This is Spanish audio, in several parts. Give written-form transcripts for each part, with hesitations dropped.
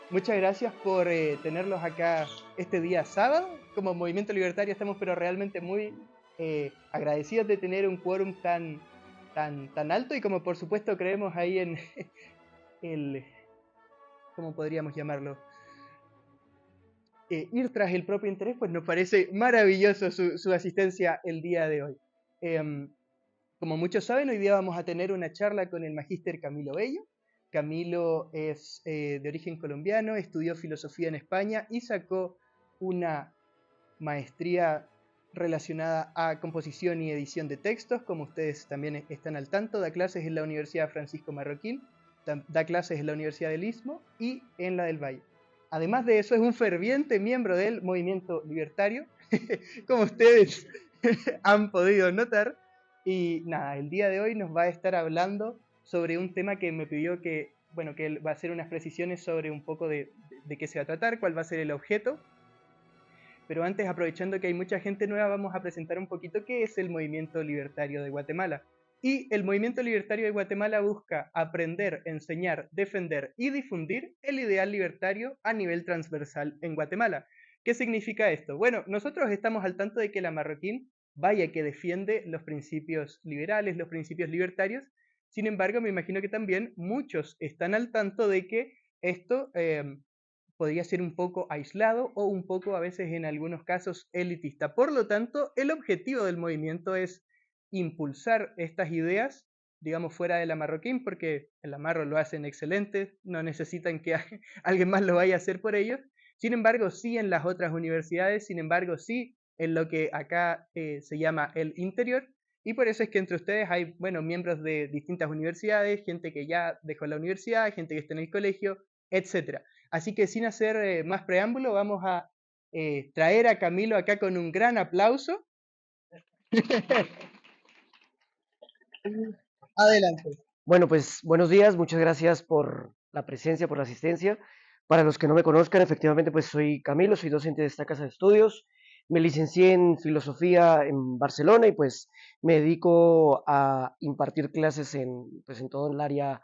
Muchas gracias por tenerlos acá este día sábado. Como Movimiento Libertario estamos pero realmente muy agradecidos de tener un quórum tan alto y como por supuesto creemos ahí en el, ¿cómo podríamos llamarlo? Ir tras el propio interés, pues nos parece maravilloso su asistencia el día de hoy. Como muchos saben, hoy día vamos a tener una charla con el magíster Camilo Bello. Camilo es de origen colombiano, estudió filosofía en España y sacó una maestría relacionada a composición y edición de textos. Como ustedes también están al tanto, da clases en la Universidad Francisco Marroquín, da clases en la Universidad del Istmo y en la del Valle. Además de eso, es un ferviente miembro del movimiento libertario, como ustedes han podido notar. Y nada, el día de hoy nos va a estar hablando sobre un tema que me pidió que él va a hacer unas precisiones sobre un poco de qué se va a tratar, cuál va a ser el objeto. Pero antes, aprovechando que hay mucha gente nueva, vamos a presentar un poquito qué es el Movimiento Libertario de Guatemala. Y el Movimiento Libertario de Guatemala busca aprender, enseñar, defender y difundir el ideal libertario a nivel transversal en Guatemala. ¿Qué significa esto? Bueno, nosotros estamos al tanto de que la Marroquín, vaya que defiende los principios liberales, los principios libertarios. Sin embargo, me imagino que también muchos están al tanto de que esto podría ser un poco aislado o un poco a veces en algunos casos elitista. Por lo tanto, el objetivo del movimiento es impulsar estas ideas, digamos, fuera de la Marroquín, porque en la Marro lo hacen excelente, no necesitan que alguien más lo vaya a hacer por ellos. Sin embargo, sí en las otras universidades, sin embargo, sí en lo que acá se llama el interior, y por eso es que entre ustedes hay, bueno, miembros de distintas universidades, gente que ya dejó la universidad, gente que está en el colegio, etcétera. Así que sin hacer más preámbulo, vamos a traer a Camilo acá con un gran aplauso. Adelante. Bueno, pues buenos días, muchas gracias por la presencia, por la asistencia. Para los que no me conozcan, efectivamente, pues soy Camilo, soy docente de esta casa de estudios. Me licencié en filosofía en Barcelona y pues me dedico a impartir clases pues, en todo el área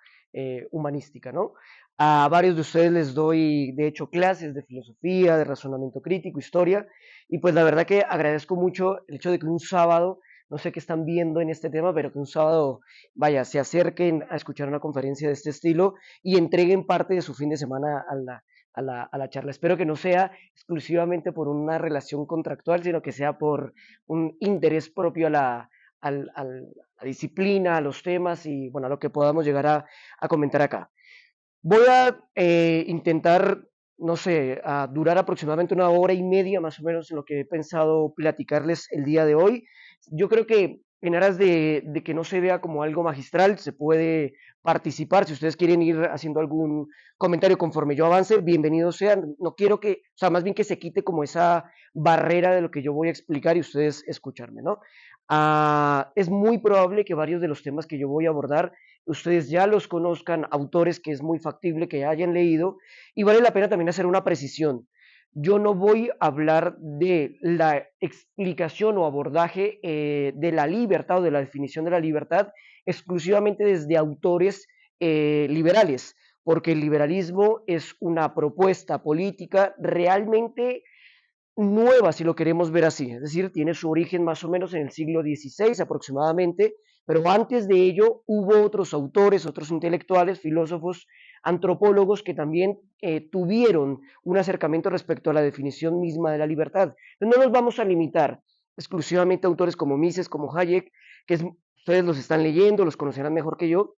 humanística, ¿no? A varios de ustedes les doy, de hecho, clases de filosofía, de razonamiento crítico, historia, y pues la verdad que agradezco mucho el hecho de que un sábado, no sé qué están viendo en este tema, pero que un sábado, vaya, se acerquen a escuchar una conferencia de este estilo y entreguen parte de su fin de semana a la charla. Espero que no sea exclusivamente por una relación contractual, sino que sea por un interés propio a la disciplina, a los temas y bueno, a lo que podamos llegar a comentar acá. Voy a intentar, no sé, a durar aproximadamente una hora y media más o menos en lo que he pensado platicarles el día de hoy. Yo creo que en aras de que no se vea como algo magistral, se puede participar. Si ustedes quieren ir haciendo algún comentario conforme yo avance, bienvenidos sean. No quiero que, o sea, más bien que se quite como esa barrera de lo que yo voy a explicar y ustedes escucharme, ¿no? Es muy probable que varios de los temas que yo voy a abordar ustedes ya los conozcan, autores que es muy factible que hayan leído, y vale la pena también hacer una precisión. Yo no voy a hablar de la explicación o abordaje de la libertad o de la definición de la libertad exclusivamente desde autores liberales, porque el liberalismo es una propuesta política realmente nueva, si lo queremos ver así, es decir, tiene su origen más o menos en el siglo XVI aproximadamente, pero antes de ello hubo otros autores, otros intelectuales, filósofos, antropólogos que también tuvieron un acercamiento respecto a la definición misma de la libertad. Entonces no nos vamos a limitar exclusivamente a autores como Mises, como Hayek, ustedes los están leyendo, los conocerán mejor que yo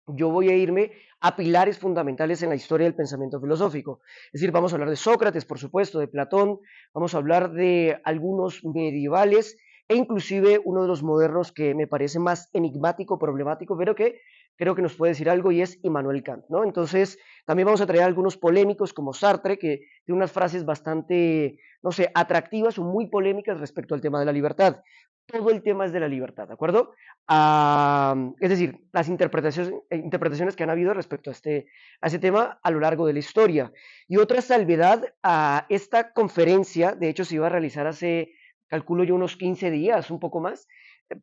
voy a irme a pilares fundamentales en la historia del pensamiento filosófico. Es decir, vamos a hablar de Sócrates, por supuesto, de Platón, vamos a hablar de algunos medievales e inclusive uno de los modernos que me parece más enigmático, problemático, pero que creo que nos puede decir algo y es Immanuel Kant, ¿no? Entonces, también vamos a traer algunos polémicos como Sartre, que tiene unas frases bastante, no sé, atractivas o muy polémicas respecto al tema de la libertad. Todo el tema es de la libertad, ¿de acuerdo? Es decir, las interpretaciones que han habido respecto a este tema a lo largo de la historia. Y otra salvedad a esta conferencia, de hecho se iba a realizar hace, calculo yo, unos 15 días, un poco más,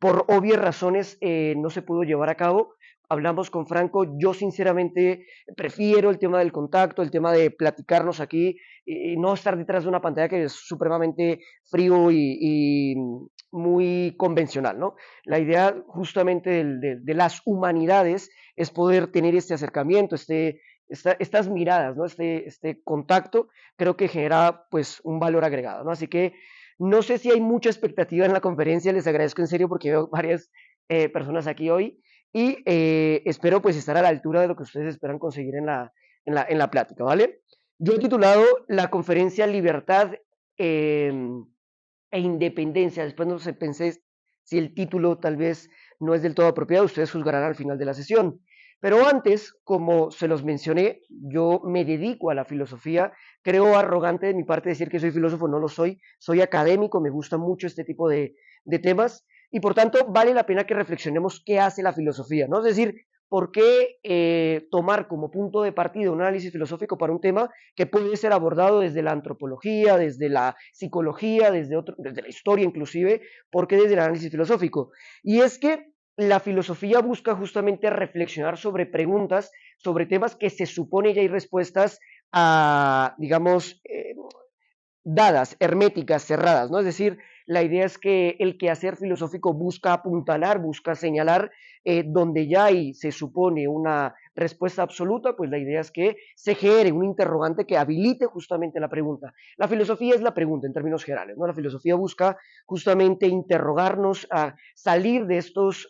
por obvias razones no se pudo llevar a cabo. Hablamos con Franco, yo sinceramente prefiero el tema del contacto, el tema de platicarnos aquí y no estar detrás de una pantalla que es supremamente frío y muy convencional, ¿no? La idea justamente de las humanidades es poder tener este acercamiento, estas miradas, ¿no? Este contacto, creo que genera pues un valor agregado, ¿no? Así que no sé si hay mucha expectativa en la conferencia, les agradezco en serio porque veo varias personas aquí hoy y espero pues estar a la altura de lo que ustedes esperan conseguir en la plática, ¿vale? Yo he titulado la conferencia Libertad eh, e Independencia. Después no sé, pensé si el título tal vez no es del todo apropiado, ustedes juzgarán al final de la sesión. Pero antes, como se los mencioné, yo me dedico a la filosofía. Creo arrogante de mi parte decir que soy filósofo, no lo soy. Soy académico, me gusta mucho este tipo de temas y por tanto vale la pena que reflexionemos qué hace la filosofía, ¿no? Es decir, ¿por qué tomar como punto de partida un análisis filosófico para un tema que puede ser abordado desde la antropología, desde la psicología, desde la historia inclusive? ¿Por qué desde el análisis filosófico? Y es que la filosofía busca justamente reflexionar sobre preguntas, sobre temas que se supone ya hay respuestas a, digamos, dadas, herméticas, cerradas, ¿no? Es decir, la idea es que el quehacer filosófico busca apuntalar, busca señalar donde ya hay, se supone, una respuesta absoluta, pues la idea es que se genere un interrogante que habilite justamente la pregunta. La filosofía es la pregunta en términos generales, ¿no? La filosofía busca justamente interrogarnos a salir de estos,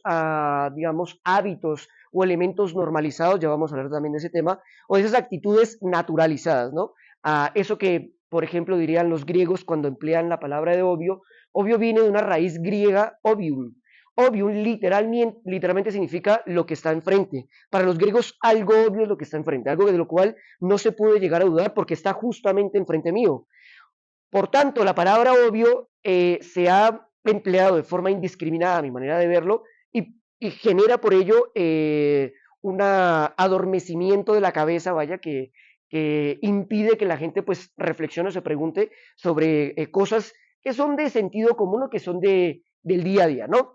digamos, hábitos o elementos normalizados, ya vamos a hablar también de ese tema, o de esas actitudes naturalizadas, ¿no? A eso que por ejemplo, dirían los griegos cuando emplean la palabra de obvio, obvio viene de una raíz griega obium. Obium literalmente significa lo que está enfrente. Para los griegos algo obvio es lo que está enfrente, algo de lo cual no se puede llegar a dudar porque está justamente enfrente mío. Por tanto, la palabra obvio se ha empleado de forma indiscriminada, a mi manera de verlo, y genera por ello un adormecimiento de la cabeza, vaya, que impide que la gente pues reflexione o se pregunte sobre cosas que son de sentido común o que son del día a día, ¿no?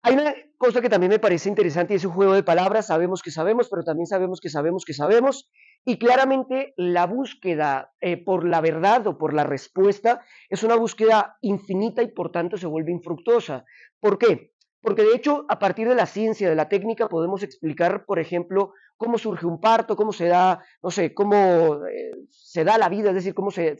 Hay una cosa que también me parece interesante y es un juego de palabras, sabemos que sabemos, pero también sabemos que sabemos que sabemos, y claramente la búsqueda por la verdad o por la respuesta es una búsqueda infinita y por tanto se vuelve infructuosa. ¿Por qué? Porque de hecho, a partir de la ciencia, de la técnica, podemos explicar, por ejemplo, cómo surge un parto, cómo se da, no sé, cómo se da la vida, es decir, cómo se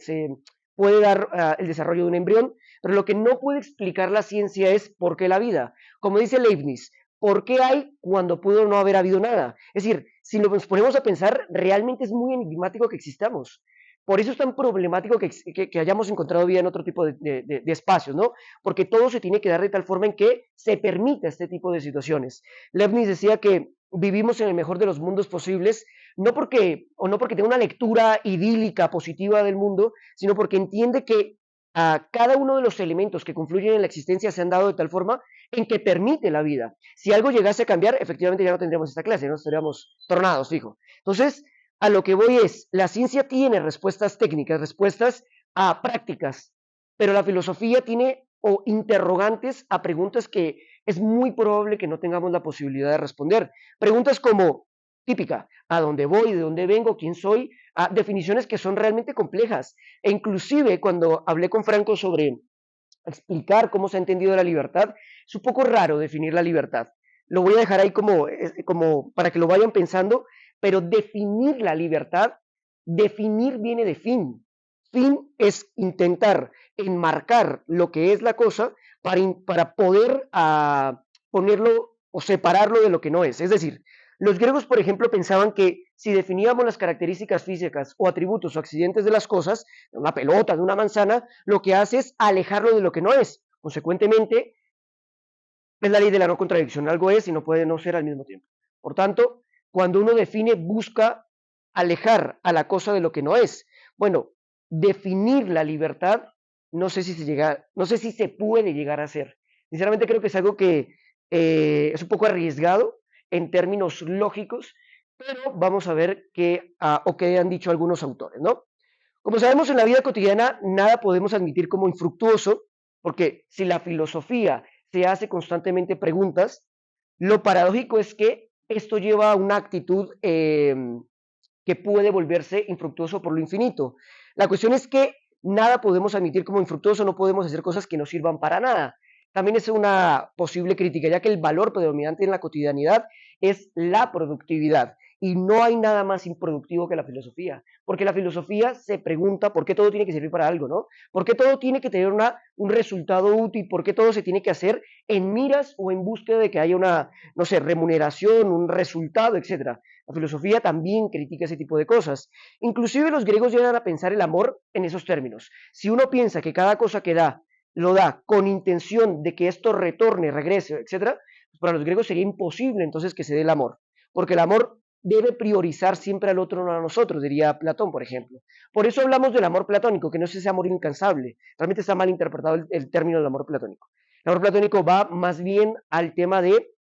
puede dar el desarrollo de un embrión, pero lo que no puede explicar la ciencia es por qué la vida. Como dice Leibniz, ¿por qué hay cuando pudo no haber habido nada? Es decir, si nos ponemos a pensar, realmente es muy enigmático que existamos. Por eso es tan problemático que hayamos encontrado vida en otro tipo de espacios, ¿no? Porque todo se tiene que dar de tal forma en que se permita este tipo de situaciones. Leibniz decía que vivimos en el mejor de los mundos posibles, no porque tenga una lectura idílica, positiva del mundo, sino porque entiende que a cada uno de los elementos que confluyen en la existencia se han dado de tal forma en que permite la vida. Si algo llegase a cambiar, efectivamente ya no tendríamos esta clase, no estaríamos tornados, fijo. Entonces, a lo que voy es, la ciencia tiene respuestas técnicas, respuestas a prácticas, pero la filosofía tiene o interrogantes a preguntas que es muy probable que no tengamos la posibilidad de responder. Preguntas como, típica, ¿a dónde voy? ¿De dónde vengo? ¿Quién soy? A definiciones que son realmente complejas. E inclusive cuando hablé con Franco sobre explicar cómo se ha entendido la libertad, es un poco raro definir la libertad. Lo voy a dejar ahí como para que lo vayan pensando, pero definir la libertad, definir viene de fin. Fin es intentar enmarcar lo que es la cosa para poder ponerlo o separarlo de lo que no es. Es decir, los griegos, por ejemplo, pensaban que si definíamos las características físicas o atributos o accidentes de las cosas, de una pelota, de una manzana, lo que hace es alejarlo de lo que no es. Consecuentemente, es la ley de la no contradicción. Algo es y no puede no ser al mismo tiempo. Por tanto, cuando uno define, busca alejar a la cosa de lo que no es. Bueno, definir la libertad, no sé si se puede llegar a hacer. Sinceramente creo que es algo que es un poco arriesgado en términos lógicos, pero vamos a ver qué han dicho algunos autores, ¿no? Como sabemos, en la vida cotidiana nada podemos admitir como infructuoso, porque si la filosofía se hace constantemente preguntas. Lo paradójico es que esto lleva a una actitud que puede volverse infructuoso por lo infinito. La cuestión es que nada podemos admitir como infructuoso, no podemos hacer cosas que no sirvan para nada. También es una posible crítica, ya que el valor predominante en la cotidianidad es la productividad. Y no hay nada más improductivo que la filosofía, porque la filosofía se pregunta por qué todo tiene que servir para algo, ¿no? ¿Por qué todo tiene que tener un resultado útil? ¿Por qué todo se tiene que hacer en miras o en búsqueda de que haya una, no sé, remuneración, un resultado, etcétera? La filosofía también critica ese tipo de cosas. Inclusive los griegos llegan a pensar el amor en esos términos. Si uno piensa que cada cosa que da, lo da con intención de que esto retorne, regrese, etcétera, para los griegos sería imposible entonces que se dé el amor, porque el amor debe priorizar siempre al otro, no a nosotros, diría Platón, por ejemplo. Por eso hablamos del amor platónico, que no es ese amor incansable. Realmente está mal interpretado el término del amor platónico. El amor platónico va más bien al tema de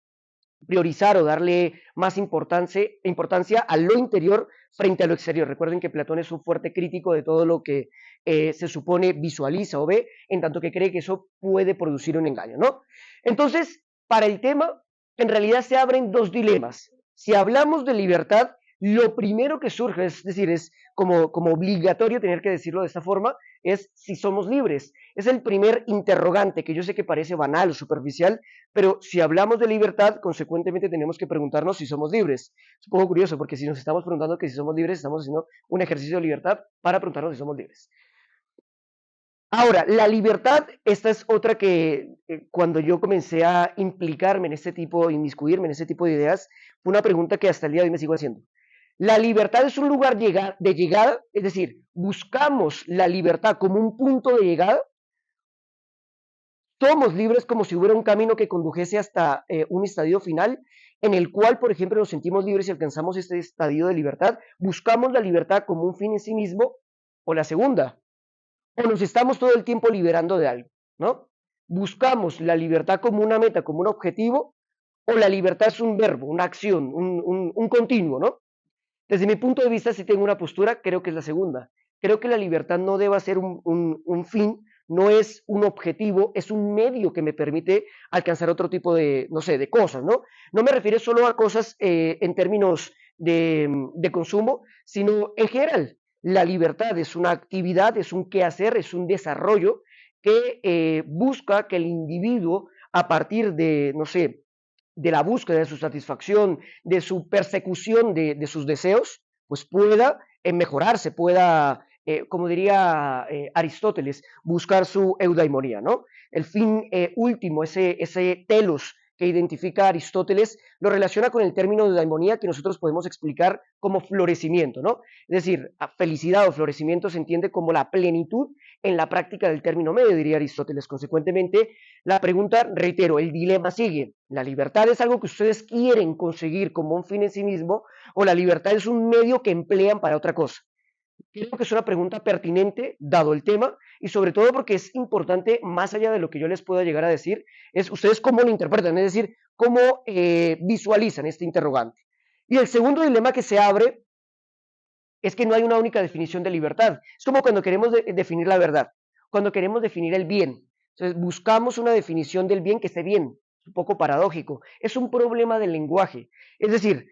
priorizar o darle más importancia a lo interior frente a lo exterior. Recuerden que Platón es un fuerte crítico de todo lo que se supone visualiza o ve, en tanto que cree que eso puede producir un engaño, ¿no? Entonces, para el tema, en realidad se abren dos dilemas. Si hablamos de libertad, lo primero que surge, es decir, es como obligatorio tener que decirlo de esta forma, es si somos libres. Es el primer interrogante, que yo sé que parece banal o superficial, pero si hablamos de libertad, consecuentemente tenemos que preguntarnos si somos libres. Es un poco curioso, porque si nos estamos preguntando que si somos libres, estamos haciendo un ejercicio de libertad para preguntarnos si somos libres. Ahora, la libertad, esta es otra que cuando yo comencé a implicarme en este tipo, inmiscuirme en este tipo de ideas, fue una pregunta que hasta el día de hoy me sigo haciendo. La libertad es un lugar de llegada, es decir, buscamos la libertad como un punto de llegada. Somos libres como si hubiera un camino que condujese hasta un estadio final, en el cual, por ejemplo, nos sentimos libres y alcanzamos este estadio de libertad. Buscamos la libertad como un fin en sí mismo, o la segunda, o nos estamos todo el tiempo liberando de algo, ¿no? Buscamos la libertad como una meta, como un objetivo, o la libertad es un verbo, una acción, un continuo, ¿no? Desde mi punto de vista, si tengo una postura, creo que es la segunda. Creo que la libertad no debe ser un fin, no es un objetivo, es un medio que me permite alcanzar otro tipo de, no sé, de cosas, ¿no? No me refiero solo a cosas en términos de consumo, sino en general. La libertad es una actividad, es un quehacer, es un desarrollo que busca que el individuo, a partir de, no sé, de la búsqueda de su satisfacción, de su persecución de sus deseos, pues pueda mejorarse, pueda, como diría Aristóteles, buscar su eudaimonía, ¿no? El fin último, ese telos que identifica Aristóteles, lo relaciona con el término de eudaimonía que nosotros podemos explicar como florecimiento, ¿no? Es decir, felicidad o florecimiento se entiende como la plenitud en la práctica del término medio, diría Aristóteles. Consecuentemente, la pregunta, reitero, el dilema sigue. ¿La libertad es algo que ustedes quieren conseguir como un fin en sí mismo o la libertad es un medio que emplean para otra cosa? Creo que es una pregunta pertinente dado el tema y sobre todo porque es importante, más allá de lo que yo les pueda llegar a decir, es ustedes cómo lo interpretan, es decir, cómo visualizan este interrogante. Y el segundo dilema que se abre es que no hay una única definición de libertad. Es como cuando queremos definir la verdad, cuando queremos definir el bien. Entonces buscamos una definición del bien que esté bien. Es un poco paradójico. Es un problema del lenguaje. Es decir,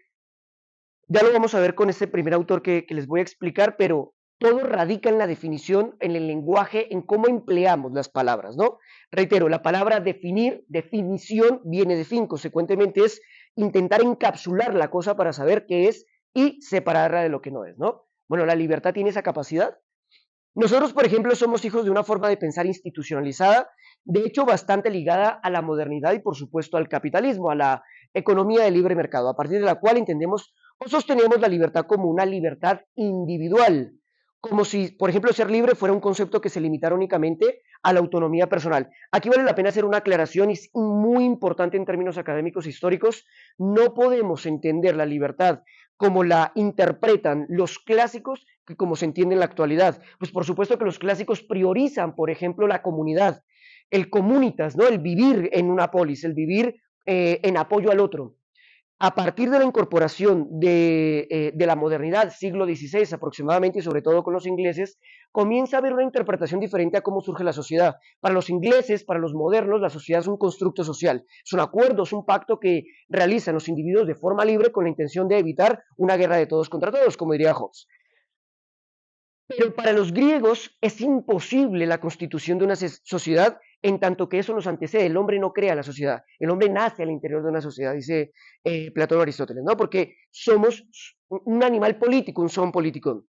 ya lo vamos a ver con este primer autor que les voy a explicar, pero todo radica en la definición, en el lenguaje, en cómo empleamos las palabras, ¿no? Reitero, la palabra definir, definición, viene de fin, consecuentemente es intentar encapsular la cosa para saber qué es y separarla de lo que no es, ¿no? Bueno, la libertad tiene esa capacidad. Nosotros, por ejemplo, somos hijos de una forma de pensar institucionalizada, de hecho bastante ligada a la modernidad y por supuesto al capitalismo, a la economía de libre mercado, a partir de la cual entendemos o sostenemos la libertad como una libertad individual, como si, por ejemplo, ser libre fuera un concepto que se limitara únicamente a la autonomía personal. Aquí vale la pena hacer una aclaración y es muy importante en términos académicos e históricos. No podemos entender la libertad como la interpretan los clásicos que como se entiende en la actualidad. Pues por supuesto que los clásicos priorizan, por ejemplo, la comunidad, el comunitas, ¿no? El vivir en una polis, el vivir en apoyo al otro. A partir de la incorporación de la modernidad, siglo XVI aproximadamente, y sobre todo con los ingleses, comienza a haber una interpretación diferente a cómo surge la sociedad. Para los ingleses, para los modernos, la sociedad es un constructo social, es un acuerdo, es un pacto que realizan los individuos de forma libre con la intención de evitar una guerra de todos contra todos, como diría Hobbes. Pero para los griegos es imposible la constitución de una sociedad en tanto que eso nos antecede. El hombre no crea la sociedad, el hombre nace al interior de una sociedad, dice Platón o Aristóteles, ¿no? Porque somos un animal político, un son político.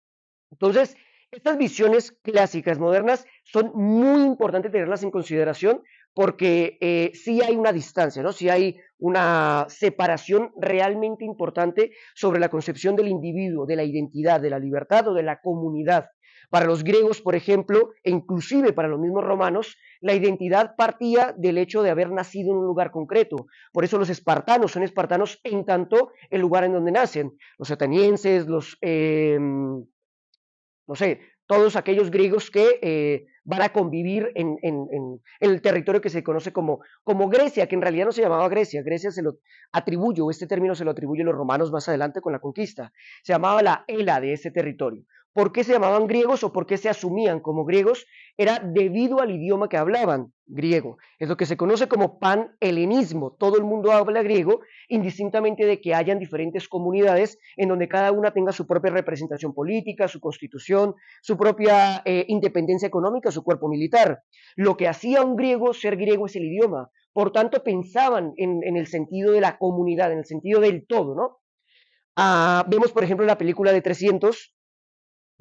Entonces, estas visiones clásicas modernas son muy importantes tenerlas en consideración porque sí hay una distancia, ¿no? Sí hay una separación realmente importante sobre la concepción del individuo, de la identidad, de la libertad o de la comunidad. Para los griegos, por ejemplo, e inclusive para los mismos romanos, la identidad partía del hecho de haber nacido en un lugar concreto. Por eso los espartanos son espartanos en tanto el lugar en donde nacen. Los atenienses, no sé, todos aquellos griegos que van a convivir en el territorio que se conoce como Grecia, que en realidad no se llamaba Grecia. Grecia se lo atribuye, o este término se lo atribuyen los romanos más adelante con la conquista. Se llamaba la Hela de ese territorio. ¿Por qué se llamaban griegos o por qué se asumían como griegos? Era debido al idioma que hablaban, griego. Es lo que se conoce como panhelenismo. Todo el mundo habla griego, indistintamente de que hayan diferentes comunidades en donde cada una tenga su propia representación política, su constitución, su propia independencia económica, su cuerpo militar. Lo que hacía un griego ser griego es el idioma. Por tanto, pensaban en el sentido de la comunidad, en el sentido del todo, ¿no? Vemos, por ejemplo, la película de 300,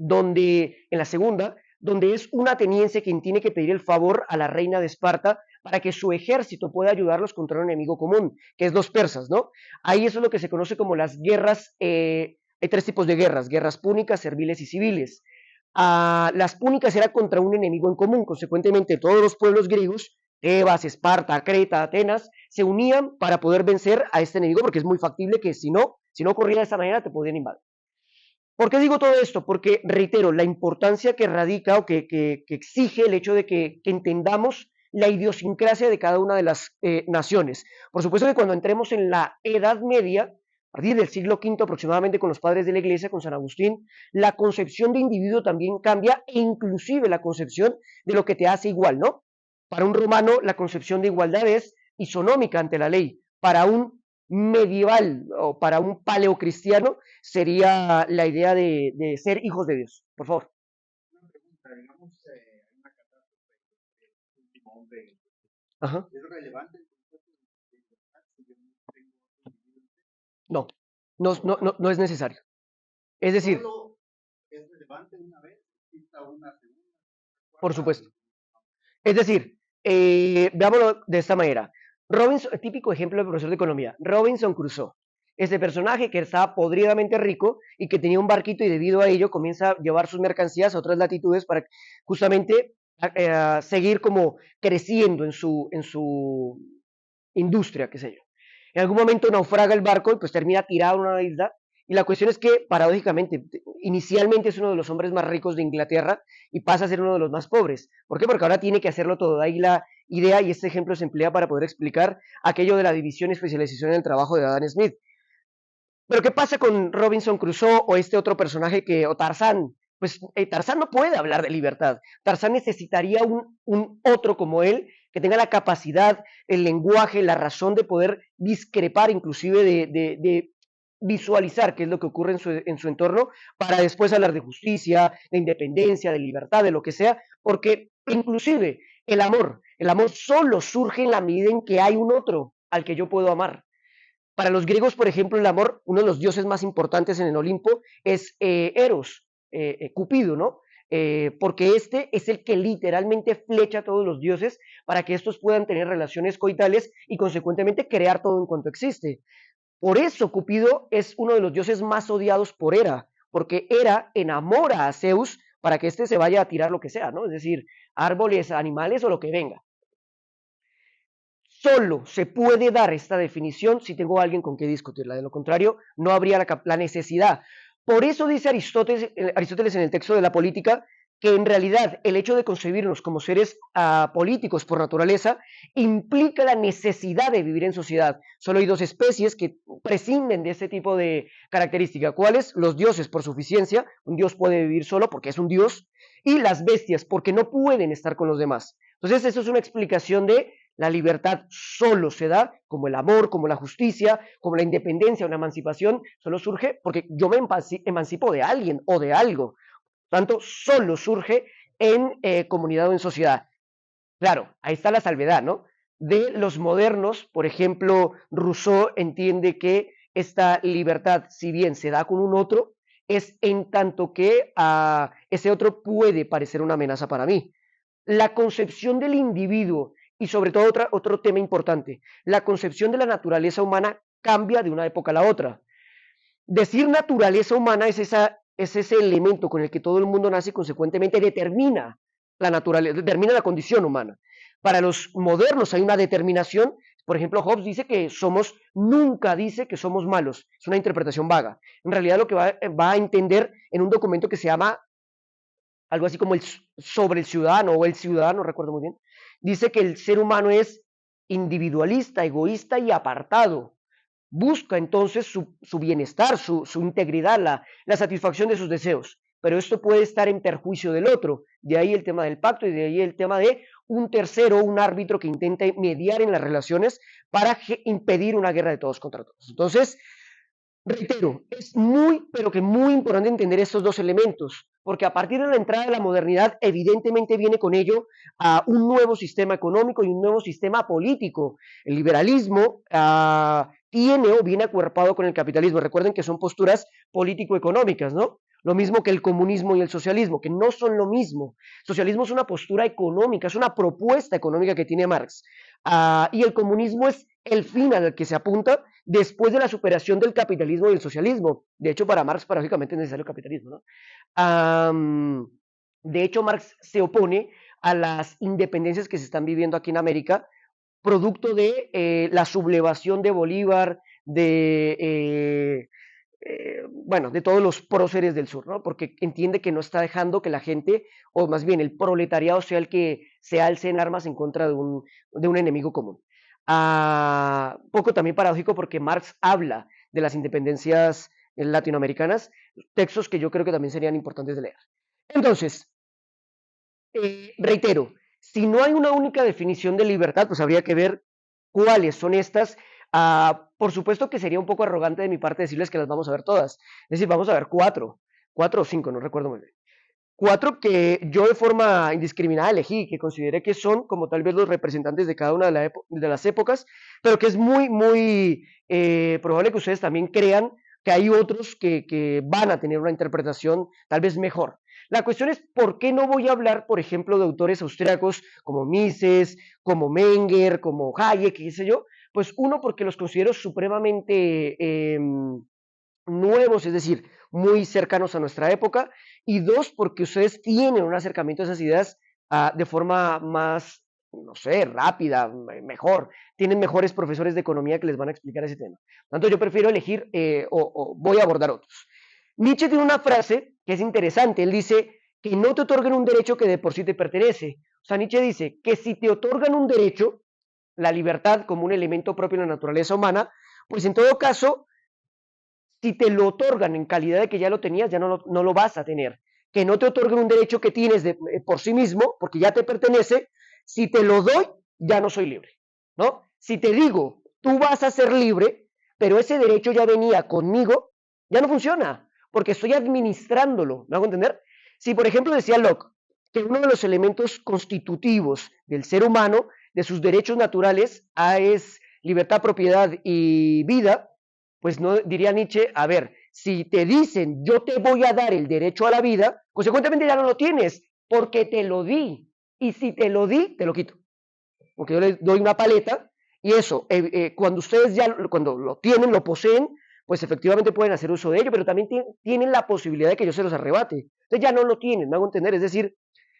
donde, en la segunda, donde es un ateniense quien tiene que pedir el favor a la reina de Esparta para que su ejército pueda ayudarlos contra un enemigo común, que es los persas, ¿no? Ahí eso es lo que se conoce como las guerras, hay tres tipos de guerras, guerras púnicas, serviles y civiles. Las púnicas eran contra un enemigo en común, consecuentemente todos los pueblos griegos, Tebas, Esparta, Creta, Atenas, se unían para poder vencer a este enemigo, porque es muy factible que si no ocurría de esta manera, te podían invadir. ¿Por qué digo todo esto? Porque, reitero, la importancia que radica o que exige el hecho de que entendamos la idiosincrasia de cada una de las naciones. Por supuesto que cuando entremos en la Edad Media, a partir del siglo V aproximadamente con los padres de la Iglesia, con San Agustín, la concepción de individuo también cambia e inclusive la concepción de lo que te hace igual, ¿no? Para un romano la concepción de igualdad es isonómica ante la ley. Para un medieval o para un paleocristiano sería la idea de ser hijos de Dios. Por favor. Una pregunta, digamos, hay una catástrofe el último hombre. Ajá. ¿Es relevante el concepto de libertad si yo no tengo otro individuo? No es necesario. Es decir, ¿Solo es relevante una vez? ¿Quizá una segunda? Por supuesto. Es decir, veámoslo de esta manera. Robinson, típico ejemplo de profesor de economía, Robinson Crusoe. Este personaje que estaba podridamente rico y que tenía un barquito y debido a ello comienza a llevar sus mercancías a otras latitudes para justamente seguir como creciendo en su industria, qué sé yo. En algún momento naufraga el barco y pues termina tirado en una isla. Y la cuestión es que, paradójicamente, inicialmente es uno de los hombres más ricos de Inglaterra y pasa a ser uno de los más pobres. ¿Por qué? Porque ahora tiene que hacerlo todo. De ahí la idea, y este ejemplo se emplea para poder explicar aquello de la división y especialización en el trabajo de Adam Smith. Pero ¿qué pasa con Robinson Crusoe o este otro personaje o Tarzán? Pues Tarzán no puede hablar de libertad. Tarzán necesitaría un otro como él que tenga la capacidad, el lenguaje, la razón de poder discrepar, inclusive de visualizar qué es lo que ocurre en su entorno, para después hablar de justicia, de independencia, de libertad, de lo que sea, porque inclusive el amor solo surge en la medida en que hay un otro al que yo puedo amar. Para los griegos, por ejemplo, el amor, uno de los dioses más importantes en el Olimpo es Eros, Cupido, ¿no? Porque este es el que literalmente flecha a todos los dioses para que estos puedan tener relaciones coitales y consecuentemente crear todo en cuanto existe. Por eso Cupido es uno de los dioses más odiados por Hera, porque Hera enamora a Zeus para que éste se vaya a tirar lo que sea, ¿no? Es decir, árboles, animales o lo que venga. Solo se puede dar esta definición si tengo a alguien con quien discutirla. De lo contrario, no habría la necesidad. Por eso dice Aristóteles en el texto de la política que en realidad el hecho de concebirnos como seres políticos por naturaleza implica la necesidad de vivir en sociedad. Solo hay dos especies que prescinden de ese tipo de característica. ¿Cuáles? Los dioses por suficiencia, un dios puede vivir solo porque es un dios, y las bestias porque no pueden estar con los demás. Entonces eso es una explicación de la libertad solo se da, como el amor, como la justicia, como la independencia o la emancipación, solo surge porque yo me emancipo de alguien o de algo. Tanto solo surge en comunidad o en sociedad. Claro, ahí está la salvedad, ¿no? De los modernos, por ejemplo, Rousseau entiende que esta libertad, si bien se da con un otro, es en tanto que ese otro puede parecer una amenaza para mí. La concepción del individuo y sobre todo otro tema importante, la concepción de la naturaleza humana cambia de una época a la otra. Decir naturaleza humana es ese elemento con el que todo el mundo nace y consecuentemente determina la naturaleza, determina la condición humana. Para los modernos hay una determinación, por ejemplo, Hobbes dice que nunca dice que somos malos, es una interpretación vaga. En realidad lo que va a entender en un documento que se llama algo así como sobre el ciudadano o el ciudadano, recuerdo muy bien, dice que el ser humano es individualista, egoísta y apartado. Busca entonces su bienestar, su integridad, la satisfacción de sus deseos. Pero esto puede estar en perjuicio del otro. De ahí el tema del pacto y de ahí el tema de un tercero, un árbitro que intente mediar en las relaciones para impedir una guerra de todos contra todos. Entonces, reitero, es muy, pero que muy importante entender estos dos elementos, porque a partir de la entrada de la modernidad, evidentemente viene con ello un nuevo sistema económico y un nuevo sistema político. El liberalismo tiene o viene acuerpado con el capitalismo. Recuerden que son posturas político-económicas, ¿no? Lo mismo que el comunismo y el socialismo, que no son lo mismo. El socialismo es una postura económica, es una propuesta económica que tiene Marx. Y el comunismo es el fin al que se apunta después de la superación del capitalismo y el socialismo. De hecho, para Marx, paradójicamente, es necesario el capitalismo, ¿no? De hecho, Marx se opone a las independencias que se están viviendo aquí en América, producto de la sublevación de Bolívar, bueno, de todos los próceres del sur, ¿no? Porque entiende que no está dejando que la gente, o más bien el proletariado, sea el que se alce en armas en contra de un enemigo común. Poco también paradójico porque Marx habla de las independencias latinoamericanas, textos que yo creo que también serían importantes de leer. Entonces, reitero, si no hay una única definición de libertad, pues habría que ver cuáles son estas. Por supuesto que sería un poco arrogante de mi parte decirles que las vamos a ver todas. Es decir, vamos a ver cuatro o cinco, no recuerdo muy bien. Cuatro que yo de forma indiscriminada elegí, que consideré que son como tal vez los representantes de cada una de las épocas, pero que es muy, muy probable que ustedes también crean que hay otros que van a tener una interpretación tal vez mejor. La cuestión es por qué no voy a hablar, por ejemplo, de autores austriacos como Mises, como Menger, como Hayek, qué sé yo. Pues uno, porque los considero supremamente nuevos, es decir, muy cercanos a nuestra época, y dos, porque ustedes tienen un acercamiento a esas ideas de forma más, no sé, rápida, mejor, tienen mejores profesores de economía que les van a explicar ese tema. Por tanto, yo prefiero elegir o voy a abordar otros. Nietzsche tiene una frase que es interesante, él dice que no te otorguen un derecho que de por sí te pertenece. O sea, Nietzsche dice que si te otorgan un derecho, la libertad como un elemento propio de la naturaleza humana, pues en todo caso, si te lo otorgan en calidad de que ya lo tenías, ya no lo vas a tener. Que no te otorguen un derecho que tienes por sí mismo, porque ya te pertenece, si te lo doy, ya no soy libre, ¿no? Si te digo, tú vas a ser libre, pero ese derecho ya venía conmigo, ya no funciona, porque estoy administrándolo, ¿me hago entender? Si, por ejemplo, decía Locke, que uno de los elementos constitutivos del ser humano, de sus derechos naturales, es libertad, propiedad y vida, pues no diría Nietzsche, a ver, si te dicen yo te voy a dar el derecho a la vida, consecuentemente ya no lo tienes, porque te lo di. Y si te lo di, te lo quito. Porque yo les doy una paleta y eso, cuando ustedes cuando lo tienen, lo poseen, pues efectivamente pueden hacer uso de ello, pero también tienen la posibilidad de que yo se los arrebate. Entonces ya no lo tienen, me hago entender. Es decir,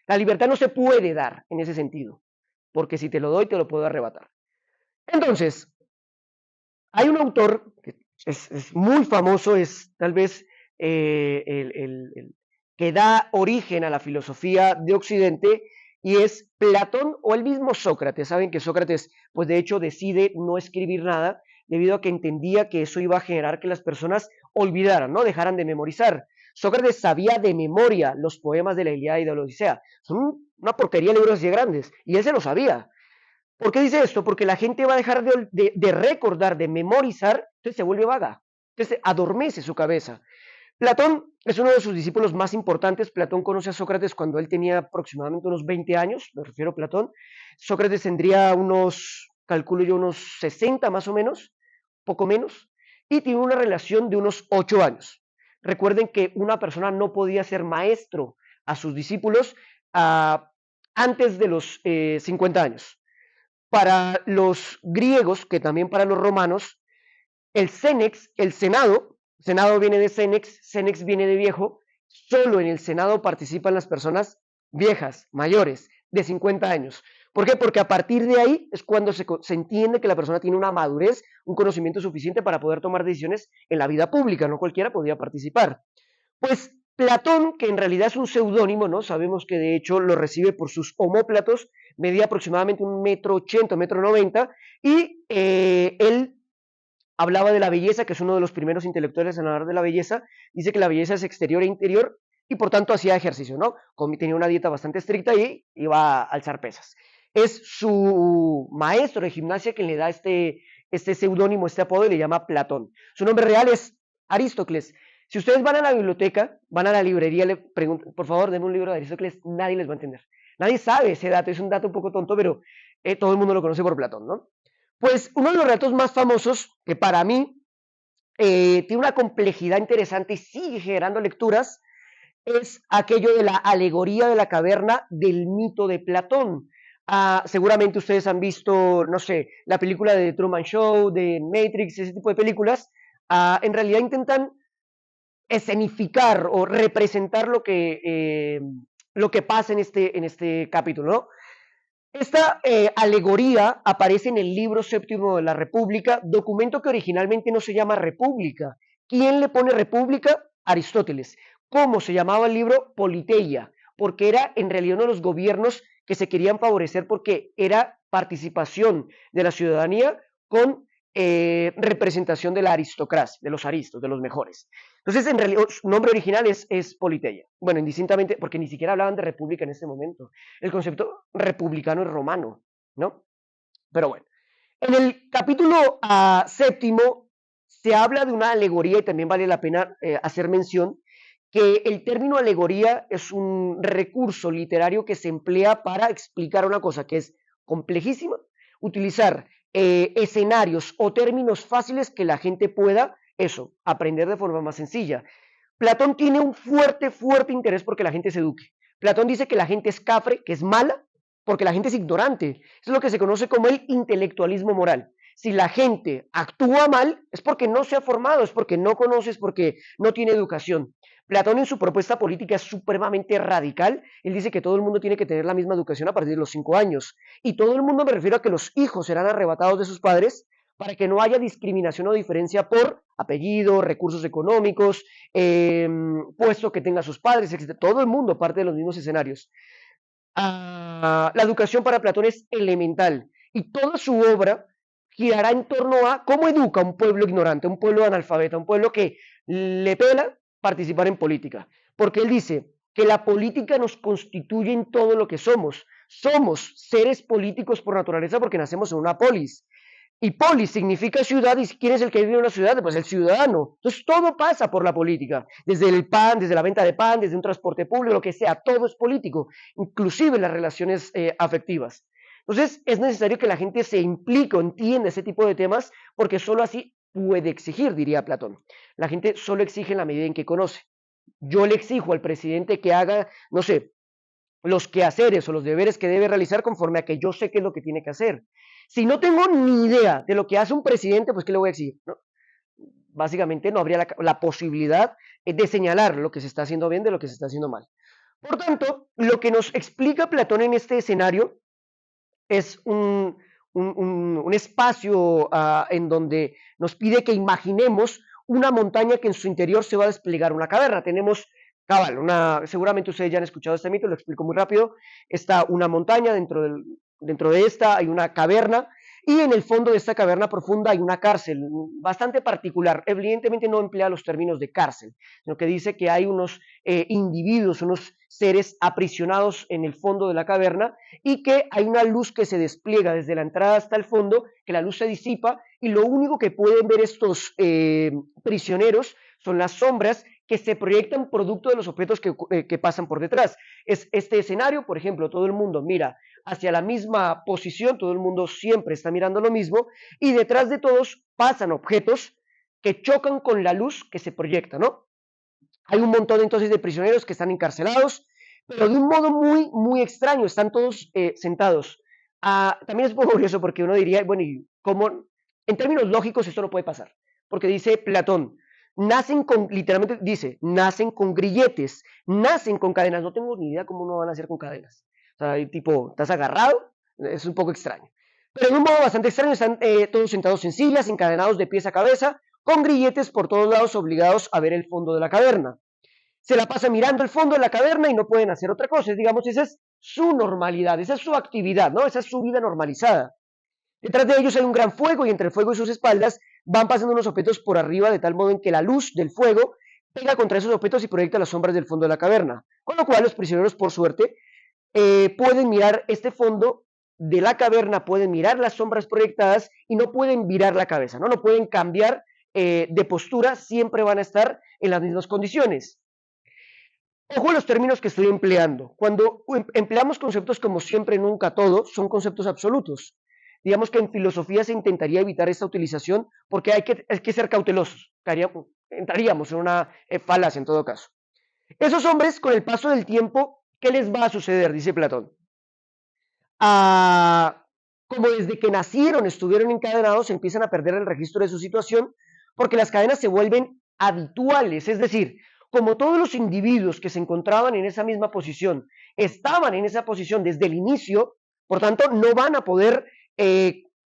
la libertad no se puede dar en ese sentido, porque si te lo doy, te lo puedo arrebatar. Entonces, hay un autor que es muy famoso, es tal vez que da origen a la filosofía de Occidente, y es Platón o el mismo Sócrates. Saben que Sócrates, pues de hecho decide no escribir nada debido a que entendía que eso iba a generar que las personas olvidaran, ¿no? Dejaran de memorizar. Sócrates sabía de memoria los poemas de la Ilíada y de la Odisea. Son una porquería de libros así grandes, y él se lo sabía. ¿Por qué dice esto? Porque la gente va a dejar de recordar, de memorizar, entonces se vuelve vaga, entonces adormece su cabeza. Platón es uno de sus discípulos más importantes. Platón conoce a Sócrates cuando él tenía aproximadamente unos 20 años, me refiero a Platón. Sócrates tendría unos, calculo yo, unos 60 más o menos, poco menos, y tiene una relación de unos 8 años. Recuerden que una persona no podía ser maestro a sus discípulos antes de los 50 años. Para los griegos, que también para los romanos, el Cenex, el Senado viene de Cenex viene de viejo, solo en el Senado participan las personas viejas, mayores, de 50 años. ¿Por qué? Porque a partir de ahí es cuando se entiende que la persona tiene una madurez, un conocimiento suficiente para poder tomar decisiones en la vida pública, no cualquiera podía participar. Pues Platón, que en realidad es un seudónimo, ¿no? Sabemos que de hecho lo recibe por sus omóplatos, medía aproximadamente 1,80 m, 1,90 m, y él hablaba de la belleza, que es uno de los primeros intelectuales en hablar de la belleza. Dice que la belleza es exterior e interior, y por tanto hacía ejercicio, ¿no? Tenía una dieta bastante estricta y iba a alzar pesas. Es su maestro de gimnasia quien le da este seudónimo, este apodo, y le llama Platón. Su nombre real es Aristócles. Si ustedes van a la biblioteca, van a la librería, le preguntan, por favor, denme un libro de Aristóteles, nadie les va a entender. Nadie sabe ese dato, es un dato un poco tonto, pero todo el mundo lo conoce por Platón, ¿no? Pues uno de los relatos más famosos, que para mí tiene una complejidad interesante y sigue generando lecturas, es aquello de la alegoría de la caverna del mito de Platón. Seguramente ustedes han visto, no sé, la película de The Truman Show, de Matrix, ese tipo de películas. En realidad intentan escenificar o representar lo que pasa en este capítulo, ¿no? Esta alegoría aparece en el libro séptimo de la República, documento que originalmente no se llama República. ¿Quién le pone República? Aristóteles. ¿Cómo se llamaba el libro? Politeia, porque era en realidad uno de los gobiernos que se querían favorecer porque era participación de la ciudadanía con representación de la aristocracia, de los aristos, de los mejores. Entonces, en realidad, su nombre original es Politeia. Bueno, indistintamente, porque ni siquiera hablaban de república en ese momento. El concepto republicano es romano, ¿no? Pero bueno, en el capítulo séptimo se habla de una alegoría, y también vale la pena hacer mención que el término alegoría es un recurso literario que se emplea para explicar una cosa que es complejísima, utilizar escenarios o términos fáciles que la gente pueda, eso, aprender de forma más sencilla. Platón tiene un fuerte interés porque la gente se eduque. Platón dice que la gente es cafre, que es mala, porque la gente es ignorante. Es lo que se conoce como el intelectualismo moral. Si la gente actúa mal, es porque no se ha formado, es porque no conoce, es porque no tiene educación. Platón en su propuesta política es supremamente radical. Él dice que todo el mundo tiene que tener la misma educación a partir de los 5 años. Y todo el mundo, me refiero a que los hijos serán arrebatados de sus padres para que no haya discriminación o diferencia por apellido, recursos económicos, puesto que tenga sus padres, etc. Todo el mundo parte de los mismos escenarios. La educación para Platón es elemental y toda su obra girará en torno a cómo educa a un pueblo ignorante, un pueblo analfabeta, un pueblo que le pela participar en política. Porque él dice que la política nos constituye en todo lo que somos. Somos seres políticos por naturaleza porque nacemos en una polis. Y polis significa ciudad, y ¿quién es el que vive en una ciudad? Pues el ciudadano. Entonces todo pasa por la política, desde el pan, desde la venta de pan, desde un transporte público, lo que sea, todo es político, inclusive las relaciones afectivas. Entonces es necesario que la gente se implique o entienda ese tipo de temas, porque solo así puede exigir, diría Platón. La gente solo exige en la medida en que conoce. Yo le exijo al presidente que haga, no sé, los quehaceres o los deberes que debe realizar conforme a que yo sé qué es lo que tiene que hacer. Si no tengo ni idea de lo que hace un presidente, pues ¿qué le voy a exigir? ¿No? Básicamente no habría la posibilidad de señalar lo que se está haciendo bien de lo que se está haciendo mal. Por tanto, lo que nos explica Platón en este escenario es un espacio en donde nos pide que imaginemos una montaña que en su interior se va a desplegar una caverna. Tenemos cabal, seguramente ustedes ya han escuchado este mito, lo explico muy rápido. Está una montaña, dentro de esta hay una caverna, y en el fondo de esta caverna profunda hay una cárcel bastante particular. Evidentemente no emplea los términos de cárcel, sino que dice que hay unos individuos, unos seres aprisionados en el fondo de la caverna, y que hay una luz que se despliega desde la entrada hasta el fondo, que la luz se disipa, y lo único que pueden ver estos prisioneros son las sombras que se proyectan producto de los objetos que pasan por detrás. Es este escenario, por ejemplo, todo el mundo mira hacia la misma posición, todo el mundo siempre está mirando lo mismo, y detrás de todos pasan objetos que chocan con la luz que se proyecta, ¿no? Hay un montón entonces de prisioneros que están encarcelados, pero de un modo muy, muy extraño, están todos sentados. También es muy curioso porque uno diría, bueno, ¿y cómo? En términos lógicos esto no puede pasar, porque dice Platón, literalmente dice, nacen con grilletes, nacen con cadenas. No tengo ni idea cómo no van a hacer con cadenas. O sea, tipo, estás agarrado, es un poco extraño. Pero de un modo bastante extraño, están todos sentados en sillas, encadenados de pies a cabeza, con grilletes por todos lados, obligados a ver el fondo de la caverna. Se la pasa mirando el fondo de la caverna y no pueden hacer otra cosa. Digamos, esa es su normalidad, esa es su actividad, ¿no? Esa es su vida normalizada. Detrás de ellos hay un gran fuego y entre el fuego y sus espaldas van pasando unos objetos por arriba de tal modo en que la luz del fuego pega contra esos objetos y proyecta las sombras del fondo de la caverna. Con lo cual los prisioneros, por suerte, pueden mirar este fondo de la caverna, pueden mirar las sombras proyectadas y no pueden virar la cabeza, no pueden cambiar de postura, siempre van a estar en las mismas condiciones. Ojo a los términos que estoy empleando. Cuando empleamos conceptos como siempre, nunca, todo, son conceptos absolutos. Digamos que en filosofía se intentaría evitar esta utilización porque hay que ser cautelosos. Entraríamos en una falacia en todo caso. Esos hombres, con el paso del tiempo, ¿qué les va a suceder? Dice Platón. Como desde que nacieron estuvieron encadenados, empiezan a perder el registro de su situación porque las cadenas se vuelven habituales, es decir, como todos los individuos que se encontraban en esa misma posición estaban en esa posición desde el inicio, por tanto no van a poder